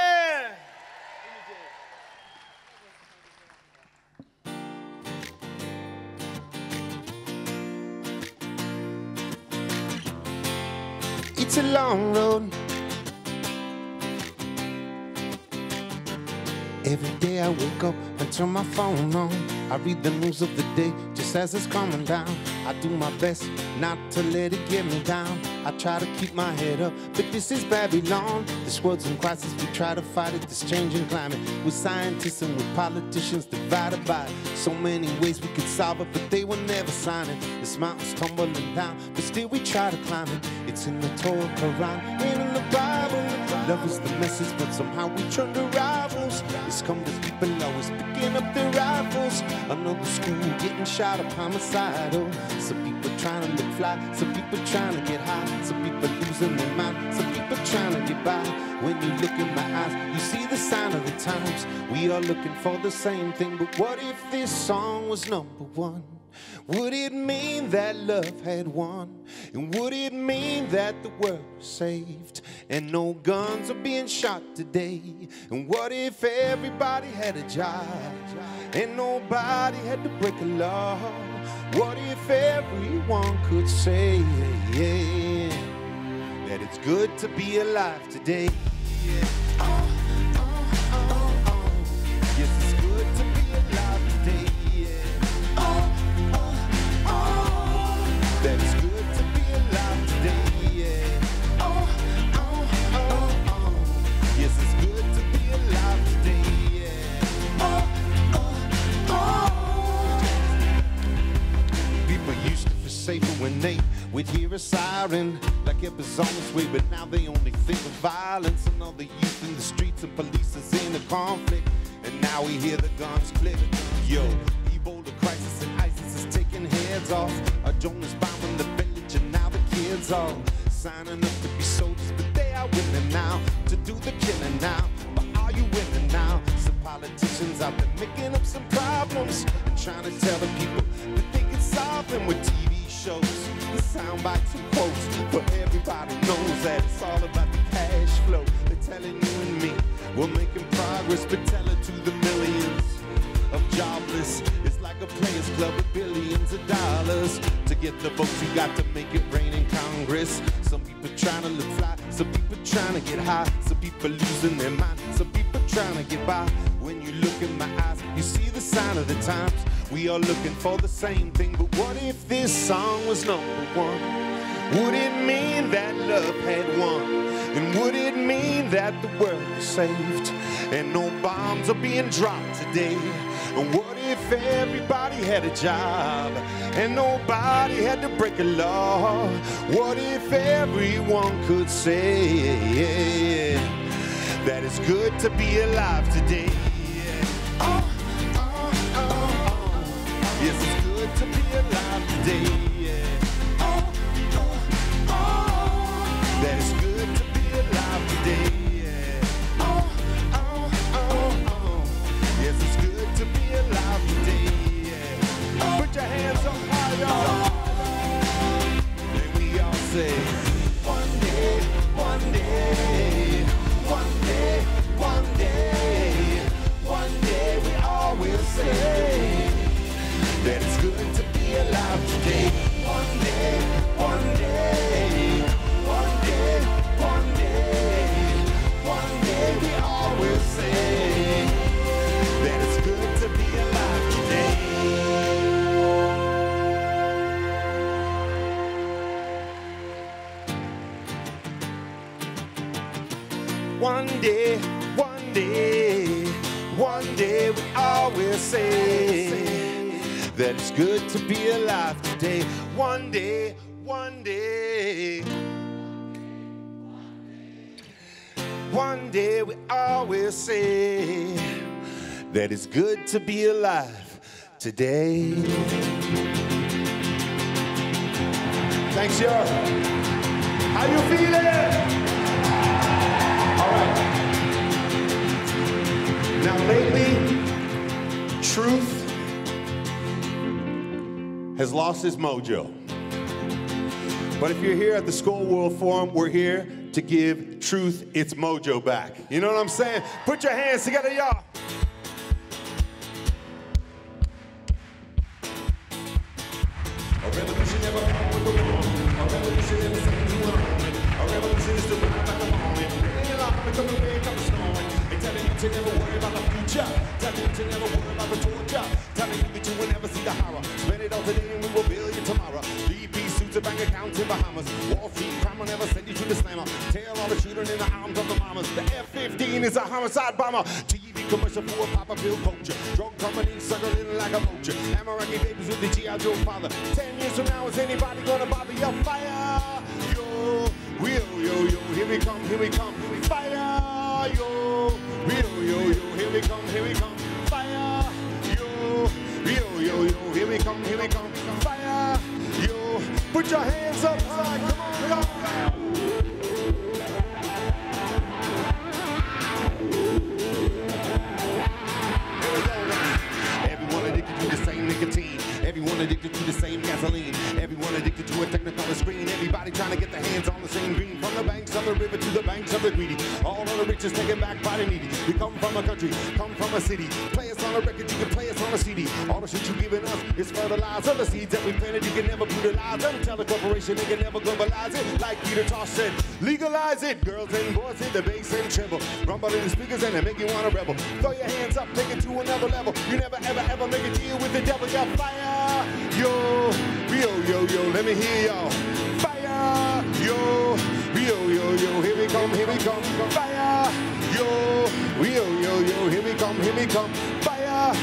Speaker 14: It's a long road. Every day I wake up and turn my phone on. I read the news of the day just as it's coming down. I do my best not to let it get me down. I try to keep my head up, but this is Babylon. This world's in crisis, we try to fight it, this changing climate. With scientists and with politicians divided by so many ways we could solve it, but they will never sign it. This mountain's tumbling down, but still we try to climb it. It's in the Torah, Quran, and in the Bible. Love is the message, but somehow we turn to rivals. It's come to people always picking up their rifles. Another school getting shot up homicidal. Some people trying to look fly, some people trying to get high. Some people losing their mind, some people trying to get by. When you look in my eyes, you see the sign of the times. We are looking for the same thing, but what if this song was #1? Would it mean that love had won? And would it mean that the world was saved? And no guns are being shot today? And what if everybody had a job? And nobody had to break a law? What if everyone could say that it's good to be alive today? Yes, it's good to be alive today. That it's good to be alive today. Yes, it's good to be alive today. People used to feel safer when they would hear a siren, like it was on its way, but now they only think of violence and all the youth in the streets and police is in a conflict. And now we hear the guns click. Yo, Ebola crisis and ISIS is taking heads off. Jonas bombing the village and now the kids all signing up to be soldiers, but they are willing now to do the killing now. But are you willing now? Some politicians out there making up some problems and trying to tell the people that they can solve them with TV shows, the sound bites and quotes. But everybody knows that it's all about the cash flow. They're telling you and me we're making progress, but tell it to the millions of jobless. It's like a players club with billions of dollars. To get the votes, you got to make it rain in Congress. Some people trying to look fly, some people trying to get high, some people losing their mind, some people trying to get by. When you look in my eyes, you see the sign of the times. We are looking for the same thing, but what if this song was #1? Would it mean that love had won? And would it mean that the world was saved? And no bombs are being dropped today? And what if everybody had a job and nobody had to break a law? What if everyone could say that it's good to be alive today? Yes, it's good to be alive today. That it's good to be alive today. Yes, it's good to be alive today. Put your hands up high, y'all. And we all say, one day, one day, one day, one day, one day, we all will say that it's good to be alive today. One day, one day, one day, one day, one day, we all will say that it's good to be alive today. One day, one day, one day, we all will say that it's good to be alive today. One day, one day, one day we always say that it's good to be alive today. Thanks, y'all. How you feeling? All right. Now lately, truth has lost its mojo. But if you're here at the Skull World Forum, we're here to give truth its mojo back. You know what I'm saying? Put your hands together, y'all. A revolution never come with the wrong. A revolution never seems to run. A revolution is to ride like a morning. Bring it up, become a rain, come a storm. They telling you to never worry about the future. Telling you to never worry about the torture. Telling you that you will never see the horror. Spend it all today and we will build you tomorrow. To bank accounts in Bahamas. Wall Street crime will never send you to the slammer. Tell all the children in the arms of the mamas. The F-15 is a homicide bomber. TV commercial for a Papa Bill culture. Drug company suckling like a vulture. American babies with the G.I. Joe father. 10 years from now, is anybody gonna bother your fire? Yo, yo, yo, here we come, here we come, here we fire. Yo, yo, here we come, fire. Yo, yo, here we come, fire. Yo, put your hands up high, come on, y'all. Everyone addicted to the same nicotine. Everyone addicted to the same gasoline. Everyone addicted to a technicolor screen. Everybody trying to get their hands on the same green. From the banks of the river to the banks of the greedy. All of the riches taken back by the needy. We come from a country, come from a city. Play us on a record, you can play us on a CD. All the shit you giving us is fertilizer. The seeds that we planted, you can never brutalize them. Tell the corporation they can never globalize it. Like Peter Tosh said, legalize it. Girls and boys hit the bass and treble. Rumble in the speakers and they make you want to rebel. Throw your hands up, take it to another level. You never ever ever make a deal with the devil. You're fire. Yo, yo, let me hear y'all. Fire, yo, yo, here we come, fire, yo, yo, here we come, fire.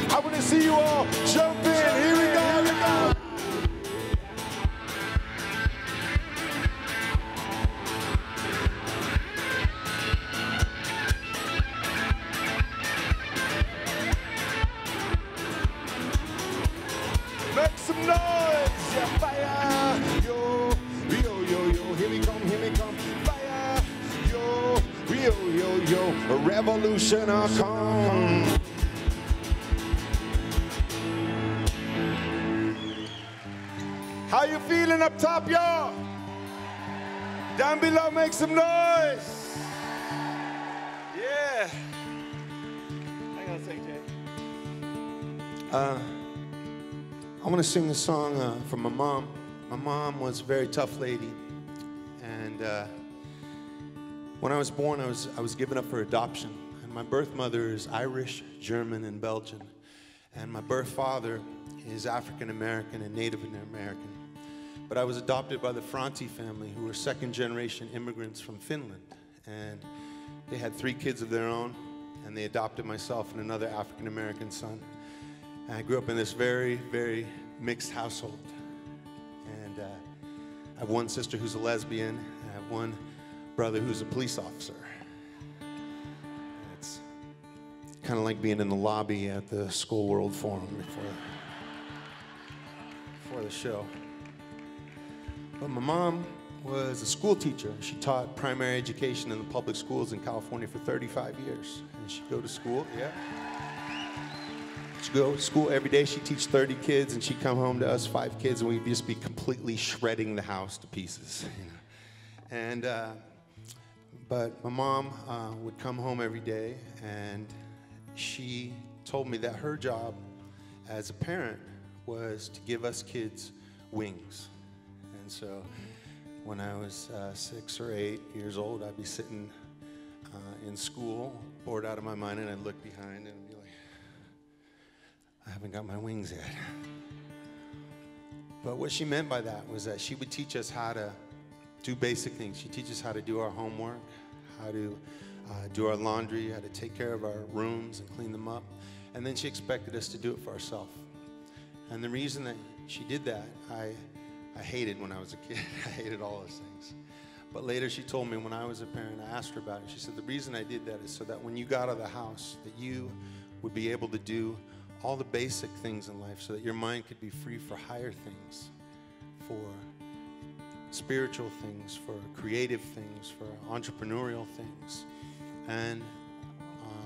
Speaker 14: I want to see you all jump in. Here we go, here we go. Make some noise, yeah, fire, yo, here we come, fire, yo, a revolution will come. How you feeling up top, y'all? Down below, make some noise. Yeah. Hang on a sec, Jay. I want to sing a song from my mom. My mom was a very tough lady, and when I was born, I was given up for adoption. And my birth mother is Irish, German, and Belgian, and my birth father is African American and Native American. But I was adopted by the Franti family, who were second-generation immigrants from Finland, and they had 3 kids of their own, and they adopted myself and another African American son. And I grew up in this very, very mixed household. And I have one sister who's a lesbian, and I have one brother who's a police officer. And it's kind of like being in the lobby at the Skull World Forum before the show. But my mom was a school teacher. She taught primary education in the public schools in California for 35 years. And she'd go to school, yeah. She'd go to school every day. She'd teach 30 kids, and she'd come home to us 5 kids, and we'd just be completely shredding the house to pieces. You know? And, but my mom would come home every day, and she told me that her job as a parent was to give us kids wings. And so when I was 6 or 8 years old, I'd be sitting in school, bored out of my mind, and I'd look behind and be like, I haven't got my wings yet. But what she meant by that was that she would teach us how to do basic things. She'd teach us how to do our homework, how to do our laundry, how to take care of our rooms and clean them up. And then she expected us to do it for ourselves. And the reason that she did that, I hated when I was a kid. I hated all those things.
Speaker 11: But later she told me when I was a parent, I asked her about it. She said, the reason I did that is so that when you got out of the house, that you would be able to do all the basic things in life so that your mind could be free for higher things, for spiritual things, for creative things, for entrepreneurial things. And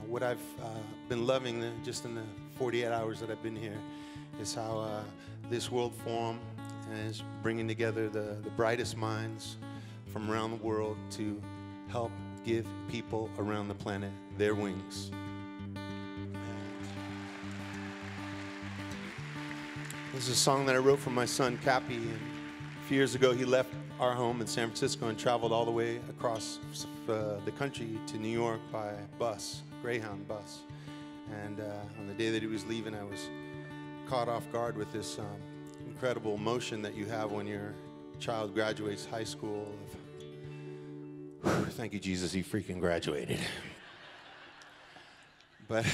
Speaker 11: what I've been loving just in the 48 hours that I've been here is how this World Forum is bringing together the brightest minds from around the world to help give people around the planet their wings. This is a song that I wrote for my son, Cappy. And a few years ago, he left our home in San Francisco and traveled all the way across the country to New York by bus, Greyhound bus. And on the day that he was leaving, I was caught off guard with this incredible emotion that you have when your child graduates high school. Thank you, Jesus, he freaking graduated. But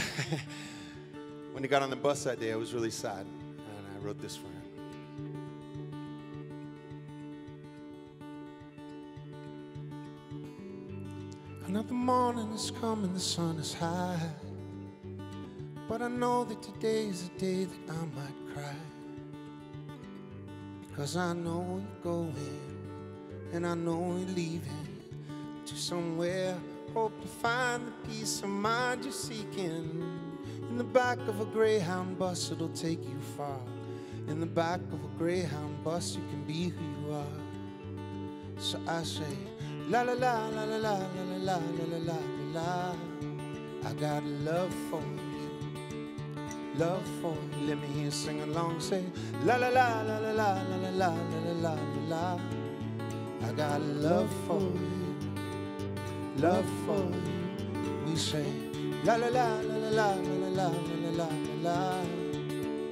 Speaker 11: when he got on the bus that day, I was really sad, and I wrote this for him. Another morning is coming, the sun is high, but I know that today is a day that I might cry, because I know you're going, and I know you're leaving to somewhere. Hope to find the peace of mind you're seeking. In the back of a Greyhound bus, it'll take you far. In the back of a Greyhound bus, you can be who you are. So I say, la la la la la la la la la la la la. I got love for you, love for you. Let me hear you sing along. Say, la la la la la la la la la la la la. I got love for you, love for you. We say, la la la la la la la la la la la.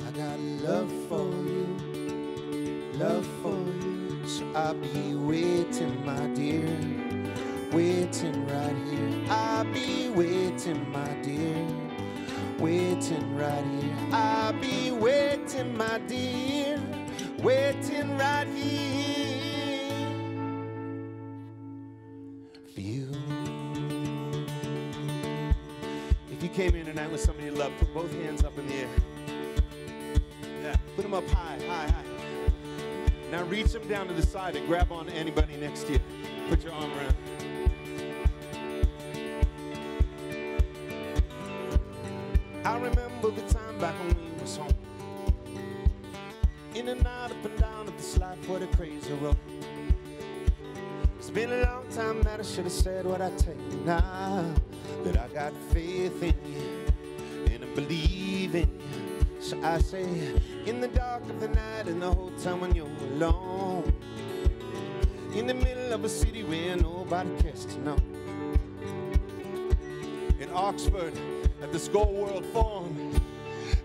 Speaker 11: I got love for you, love for you. So I'll be waiting, my dear, waiting right here. I'll be waiting, my dear, waiting right here. I'll be waiting, my dear, waiting right here for you. If you came in tonight with somebody you love, put both hands up in the air. Yeah, put them up high, high, high. Now reach them down to the side and grab on to anybody next to you. Put your arm around. I remember the time back when we was home. In and out, up and down of this life, what a crazy road. It's been a long time that I should have said what I tell you now. That I got faith in you, and I believe in you. So I say, in the dark of the night, in the whole time when you're alone, in the middle of a city where nobody cares to know. In Oxford, at the Skull World Forum,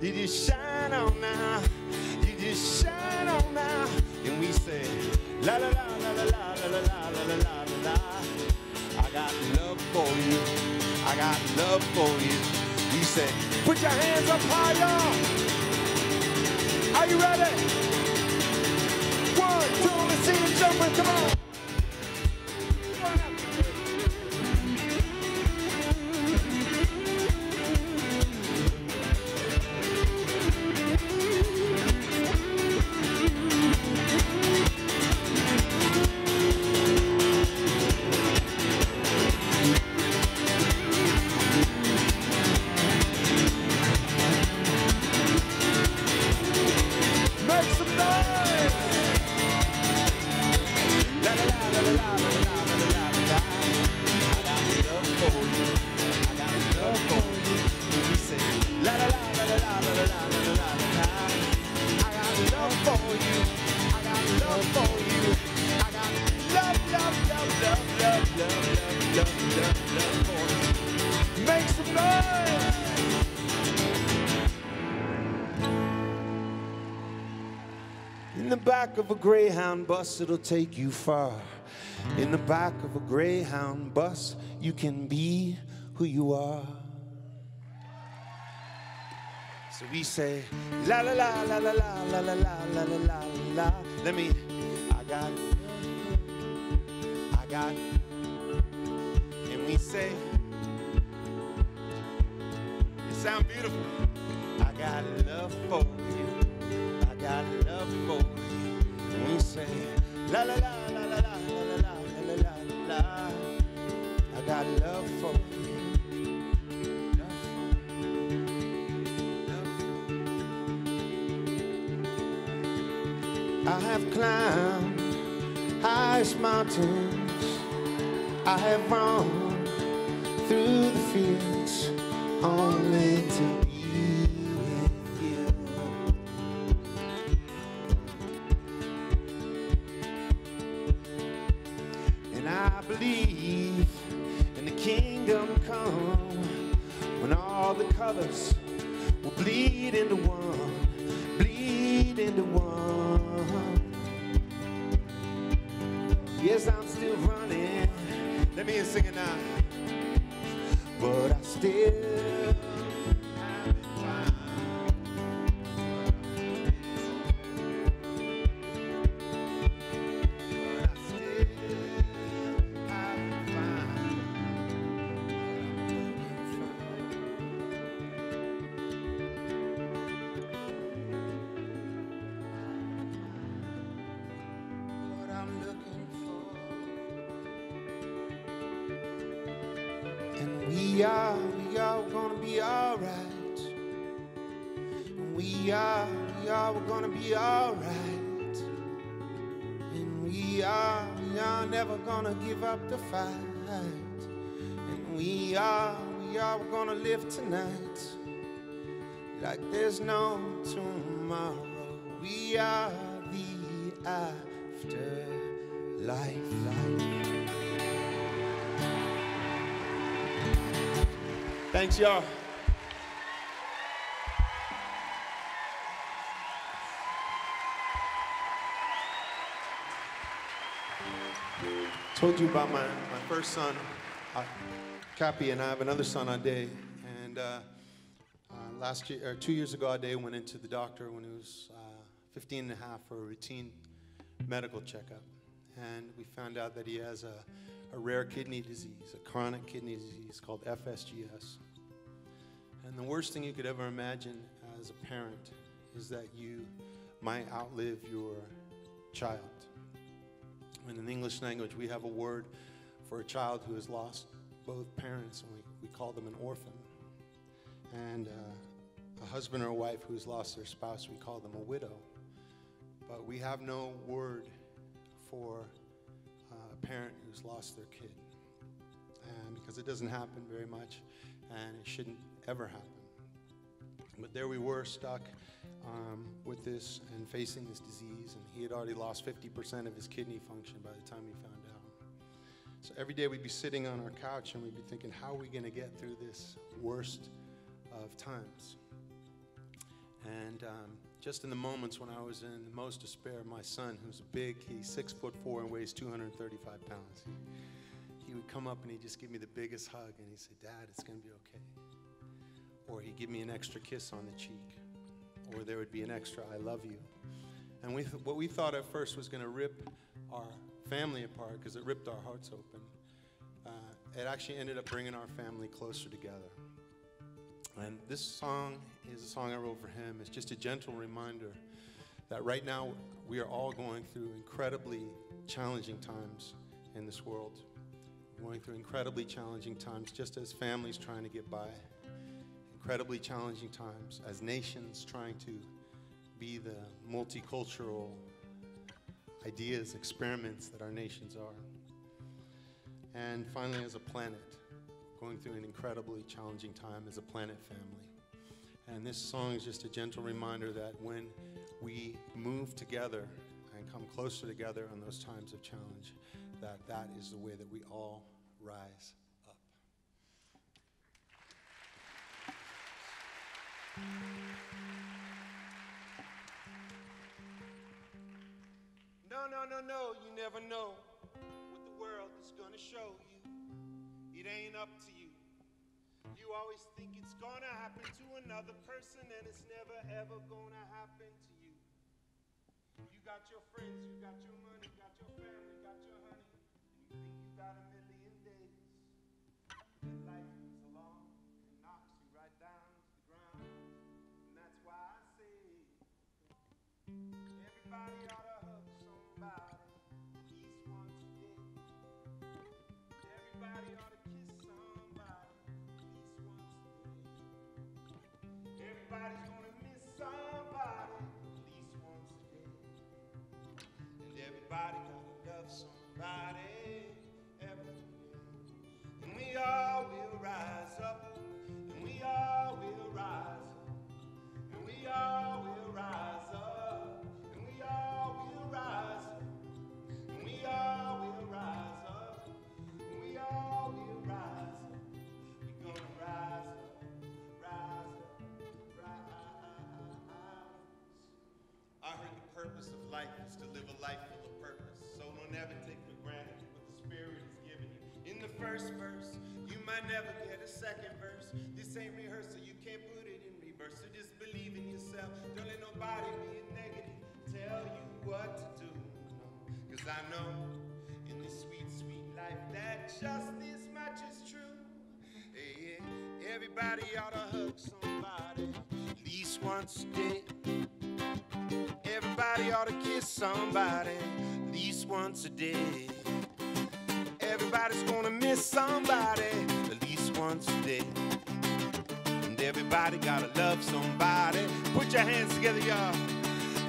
Speaker 11: you just shine on now, you just shine on now. And we say, la la la la la la la la la la la la. I got love for you, I got love for you. We say, put your hands up high, y'all. Are you ready? 1, 2, let's see you jumping, come on. Of a Greyhound bus, it'll take you far. In the back of a Greyhound bus, you can be who you are. So we say, la la la la la la la la la la la la. Let me, I got
Speaker 14: got, and we say, it sounds beautiful. I got love for you. I got love for you. And we say, la la la la la la la la la la la. I got love for you. I have climbed highest mountains. I have run through the fields only to be with you. And I believe in the kingdom come when all the colors will bleed into one, bleed into one. Yes, I'm still running. Let me hear singing now. But I still have time. But I still have time. What I'm looking for. And we are gonna be alright. And we are we're gonna be alright. And we are never gonna give up the fight. And we are we're gonna live tonight like there's no tomorrow. We are the afterlife. Thanks, y'all. Told you about my first son, Cappy, and I have another son, Ade. And last year, or 2 years ago, Ade went into the doctor when he was 15 and a half for a routine medical checkup. And we found out that he has a rare kidney disease, a chronic kidney disease called FSGS. And the worst thing you could ever imagine as a parent is that you might outlive your child. And in the English language, we have a word for a child who has lost both parents, and we call them an orphan. And a husband or a wife who's lost their spouse, we call them a widow. But we have no word for a parent who's lost their kid. And because it doesn't happen very much, and it shouldn't ever happen. But there we were, stuck with this and facing this disease, and he had already lost 50% of his kidney function by the time we found out. So every day we'd be sitting on our couch and we'd be thinking, how are we going to get through this worst of times? And just in the moments when I was in the most despair, my son, who's big, he's 6'4" and weighs 235 pounds. He would come up and he'd just give me the biggest hug, and he'd say, "Dad, it's going to be okay." Or he'd give me an extra kiss on the cheek. Or there would be an extra "I love you." And what we thought at first was going to rip our family apart, because it ripped our hearts open, it actually ended up bringing our family closer together. And this song is a song I wrote for him. It's just a gentle reminder that right now we are all going through incredibly challenging times in this world. We're going through incredibly challenging times just as families trying to get by. Incredibly challenging times as nations trying to be the multicultural ideas, experiments that our nations are. And finally, as a planet, going through an incredibly challenging time as a planet family. And this song is just a gentle reminder that when we move together and come closer together in those times of challenge, that is the way that we all rise up. No, you never know what the world is gonna show you. It ain't up to you. You always think it's gonna happen to another person, and it's never ever gonna happen to you. You got your friends, you got your money, got your family, got your honey, you you've got a million days. And life comes along and knocks you right down to the ground. And that's why I say everybody ought to hug somebody at least once a day. Everybody ought to kiss somebody at least once a day. Everybody's gonna miss somebody at least once a day. And everybody gotta love somebody every day. And we all will rise up, and we all will rise up, and we all will rise up, and we all will rise up, and we all will rise up, and we all will rise up. We're gonna rise up, rise up, rise. I heard the purpose of life is to live a life full of purpose. So don't ever take for granted what the Spirit has given you. In the first verse, you might never get a second verse. This ain't rehearsal, you can't put it in reverse. So just believe in yourself. Don't let nobody be negative tell you what to do. No, cause I know in this sweet, sweet life that just this much is true. Hey, yeah. Everybody ought to hug somebody at least once a day. Everybody ought to kiss somebody at least once a day. Everybody's gonna miss somebody at least once a day. And everybody gotta love somebody. Put your hands together, y'all.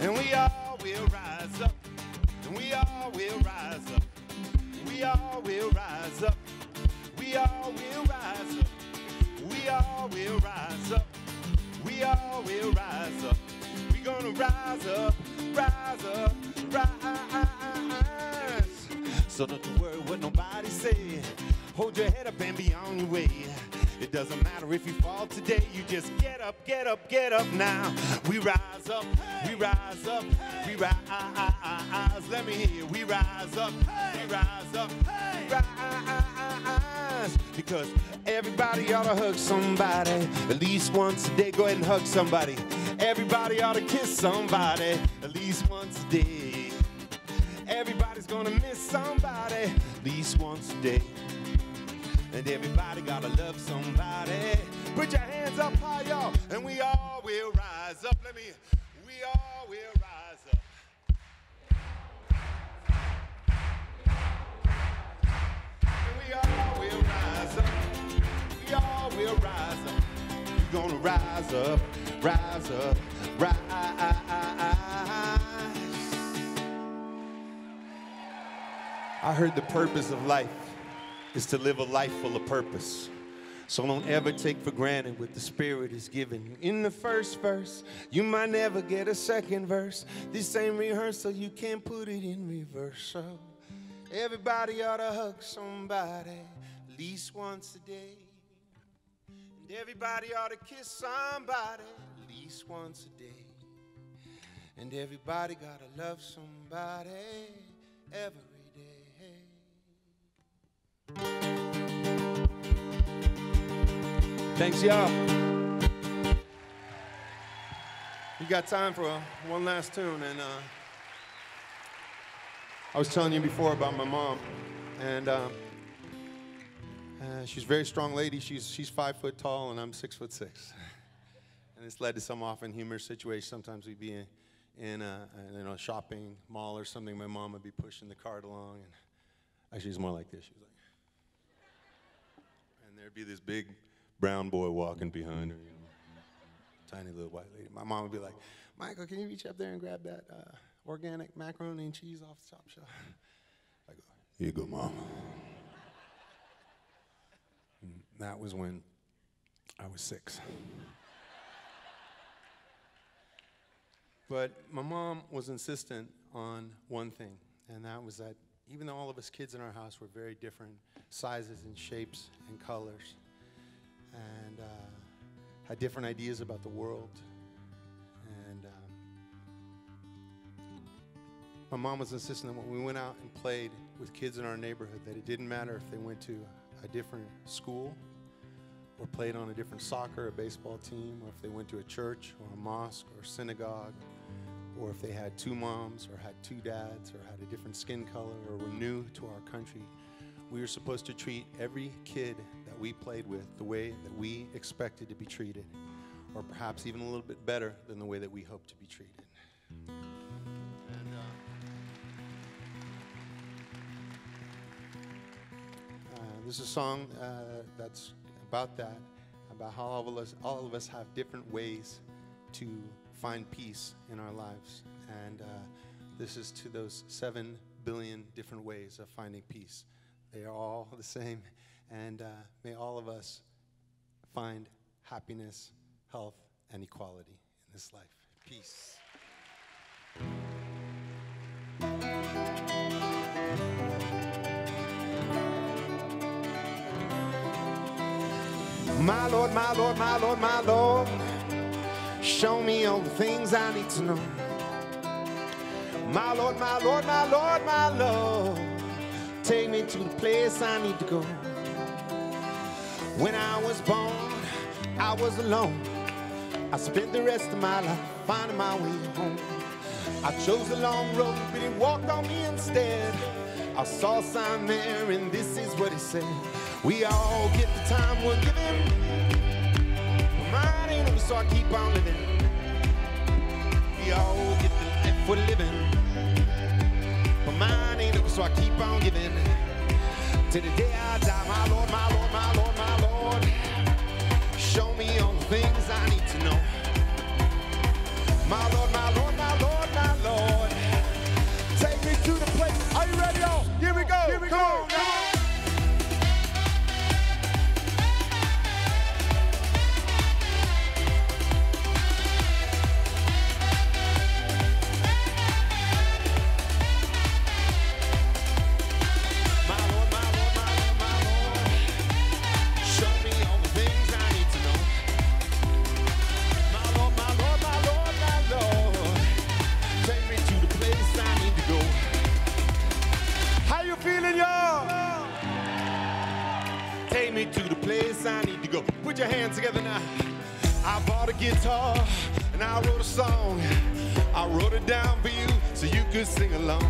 Speaker 14: And we all will rise up. And we all will rise up. We all will rise up. We all will rise up. We all will rise up. We all will rise up. We gonna rise up, rise up, rise. So don't you worry what nobody say. Hold your head up and be on your way. It doesn't matter if you fall today. You just get up, get up, get up now. We rise up, we rise up, we rise. Let me hear you. We rise up, we rise up, we rise. Because everybody ought to hug somebody at least once a day. Go ahead and hug somebody. Everybody ought to kiss somebody at least once a day. Everybody's gonna miss somebody at least once a day. And everybody gotta love somebody. Put your hands up high, y'all. And we all will rise up. We all will rise up. And we all will rise up. We all will rise up. You're gonna rise up, rise up, rise. I heard the purpose of life is to live a life full of purpose. So don't ever take for granted what the Spirit has given you. In the first verse, you might never get a second verse. This ain't rehearsal, you can't put it in reverse. So everybody ought to hug somebody at least once a day. And everybody ought to kiss somebody at least once a day. And everybody gotta love somebody every day. Thanks, y'all. We got time for one last tune, and I was telling you before about my mom, and she's a very strong lady. She's 5 foot tall, and I'm 6'6", and it's led to some often humorous situations. Sometimes we'd be in a shopping mall or something. My mom would be pushing the cart along, and actually, it's more like this. She was like, and there'd be this big brown boy walking behind her, tiny little white lady. My mom would be like, Michael, can you reach up there and grab that organic macaroni and cheese off the top shelf? I go, here you go, Mom. And that was when I was 6. But my mom was insistent on one thing, and that was that even though all of us kids in our house were very different sizes and shapes and colors, and had different ideas about the world, and my mom was insistent that when we went out and played with kids in our neighborhood, that it didn't matter if they went to a different school or played on a different soccer or baseball team, or if they went to a church or a mosque or synagogue, or if they had 2 moms or had 2 dads or had a different skin color or were new to our country, We were supposed to treat every kid that we played with the way that we expected to be treated, or perhaps even a little bit better than the way that we hoped to be treated. This is a song that's about that, about how all of us have different ways to find peace in our lives. And this is to those 7 billion different ways of finding peace. They are all the same. And may all of us find happiness, health, and equality in this life. Peace. My Lord, my Lord, my Lord, my Lord, show me all the things I need to know. My Lord, my Lord, my Lord, my Lord, take me to the place I need to go. When I was born, I was alone. I spent the rest of my life finding my way home. I chose the long road, but it walked on me instead. I saw a sign there, and this is what it said. We all get the time we're given. Mine ain't over, so I keep on living. We all get the life we're living. But mine ain't over, so I keep on giving. Till the day I die, my Lord, my Lord, my Lord, my Lord, show me all the things I need to know. My Lord, my Lord, my Lord, my Lord, take me to the place. Are you ready, y'all? Here we go. Here we go. Come on. Take me to the place I need to go. Put your hands together now. I bought a guitar and I wrote a song. I wrote it down for you so you could sing along.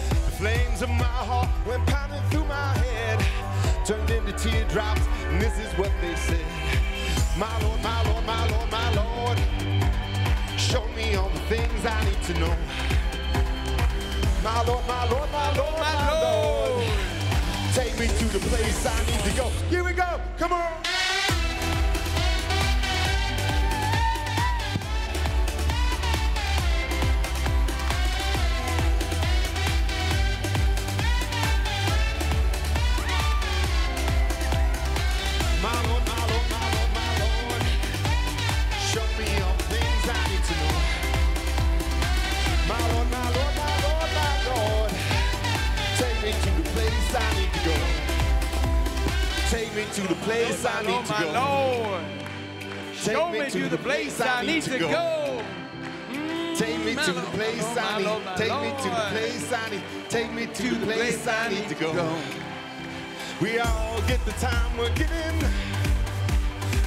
Speaker 14: The flames of my heart went pounding through my head, turned into teardrops, and this is what they said. My Lord, my Lord, my Lord, my Lord, show me all the things I need to know. My Lord, my Lord, my Lord, my Lord, take me to the place I need to go. Here we go. Come on. My Lord, my Lord, my Lord, my Lord, show me all the things I need to know. My Lord, my Lord, my Lord, my Lord, take me to the place I need to go. Take me to the place I need to go.
Speaker 15: Lord, show me to the place I need to go.
Speaker 14: Take me to the place I need. Take me to the place I need. Take me to the place I need to go. We all get the time we're given,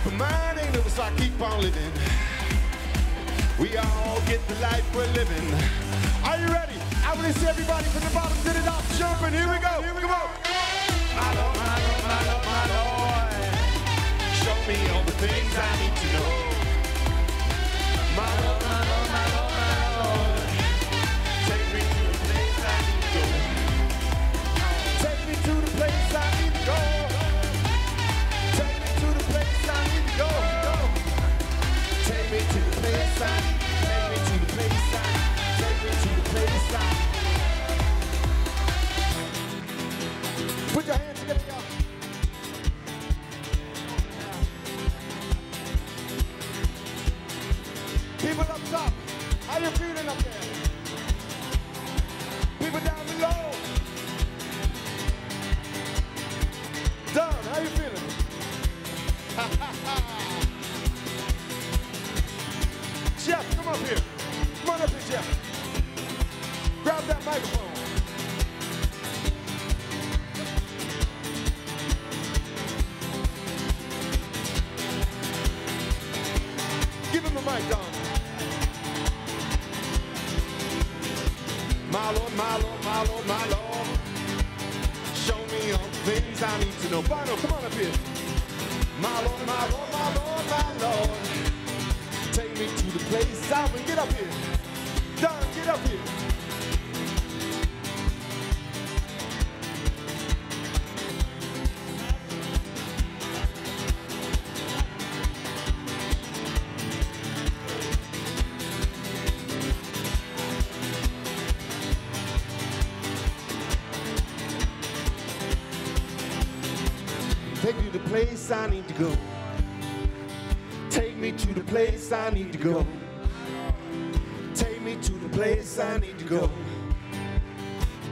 Speaker 14: but mine ain't over, so I keep on living. We all get the life we're living. Are you ready? I want to see everybody from the bottom to the top jumping. Here we go. Here we go. My Lord, my Lord, my Lord, my Lord, show me all the things I need to know. My Lord, my Lord, my Lord, my Lord, take me to the place I need to go. Take me to the place I need to go. Take me to the place I need to go. Take me to the place I need. Take me to the place I need. Take me to the place I need. Put your hands together, y'all. People up top, how you feeling up there? People down below. Don, how you feeling? Jeff, come up here. Come on up here, Jeff. Grab that microphone. Give him the mic, Don. My Lord, my Lord, my Lord, my Lord, show me all things I need to know. Bono, come on up here. My Lord, my Lord, my Lord, my Lord. Take me to the place I will. Get up here. Don, get up here. Take me to the place I need to go. Take me to the place I need to go. Take me to the place I need to go.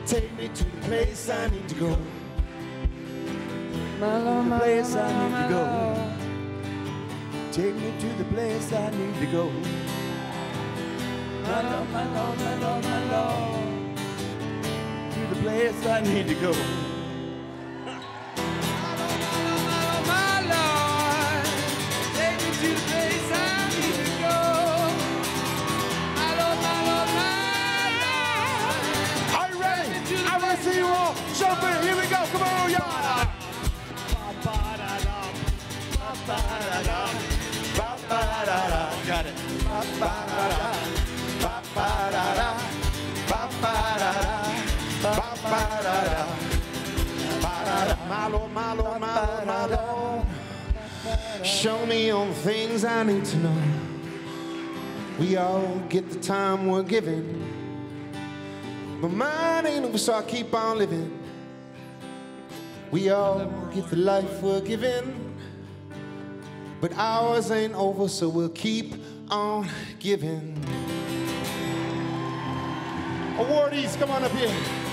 Speaker 14: Take me to the place I need to go. The place I need to go. Take me to the place I need to go. My Lord, my Lord, my Lord, my Lord. To the place I need to go. See you all. Jump in. Here we go. Come on, y'all. Got it. My Lord, my Lord, my Lord, my Lord. Show me all the things I need to know. We all get the time we're given. But mine ain't over, so I keep on living. We all get the life we're given. But ours ain't over, so we'll keep on giving. Awardees, come on up here.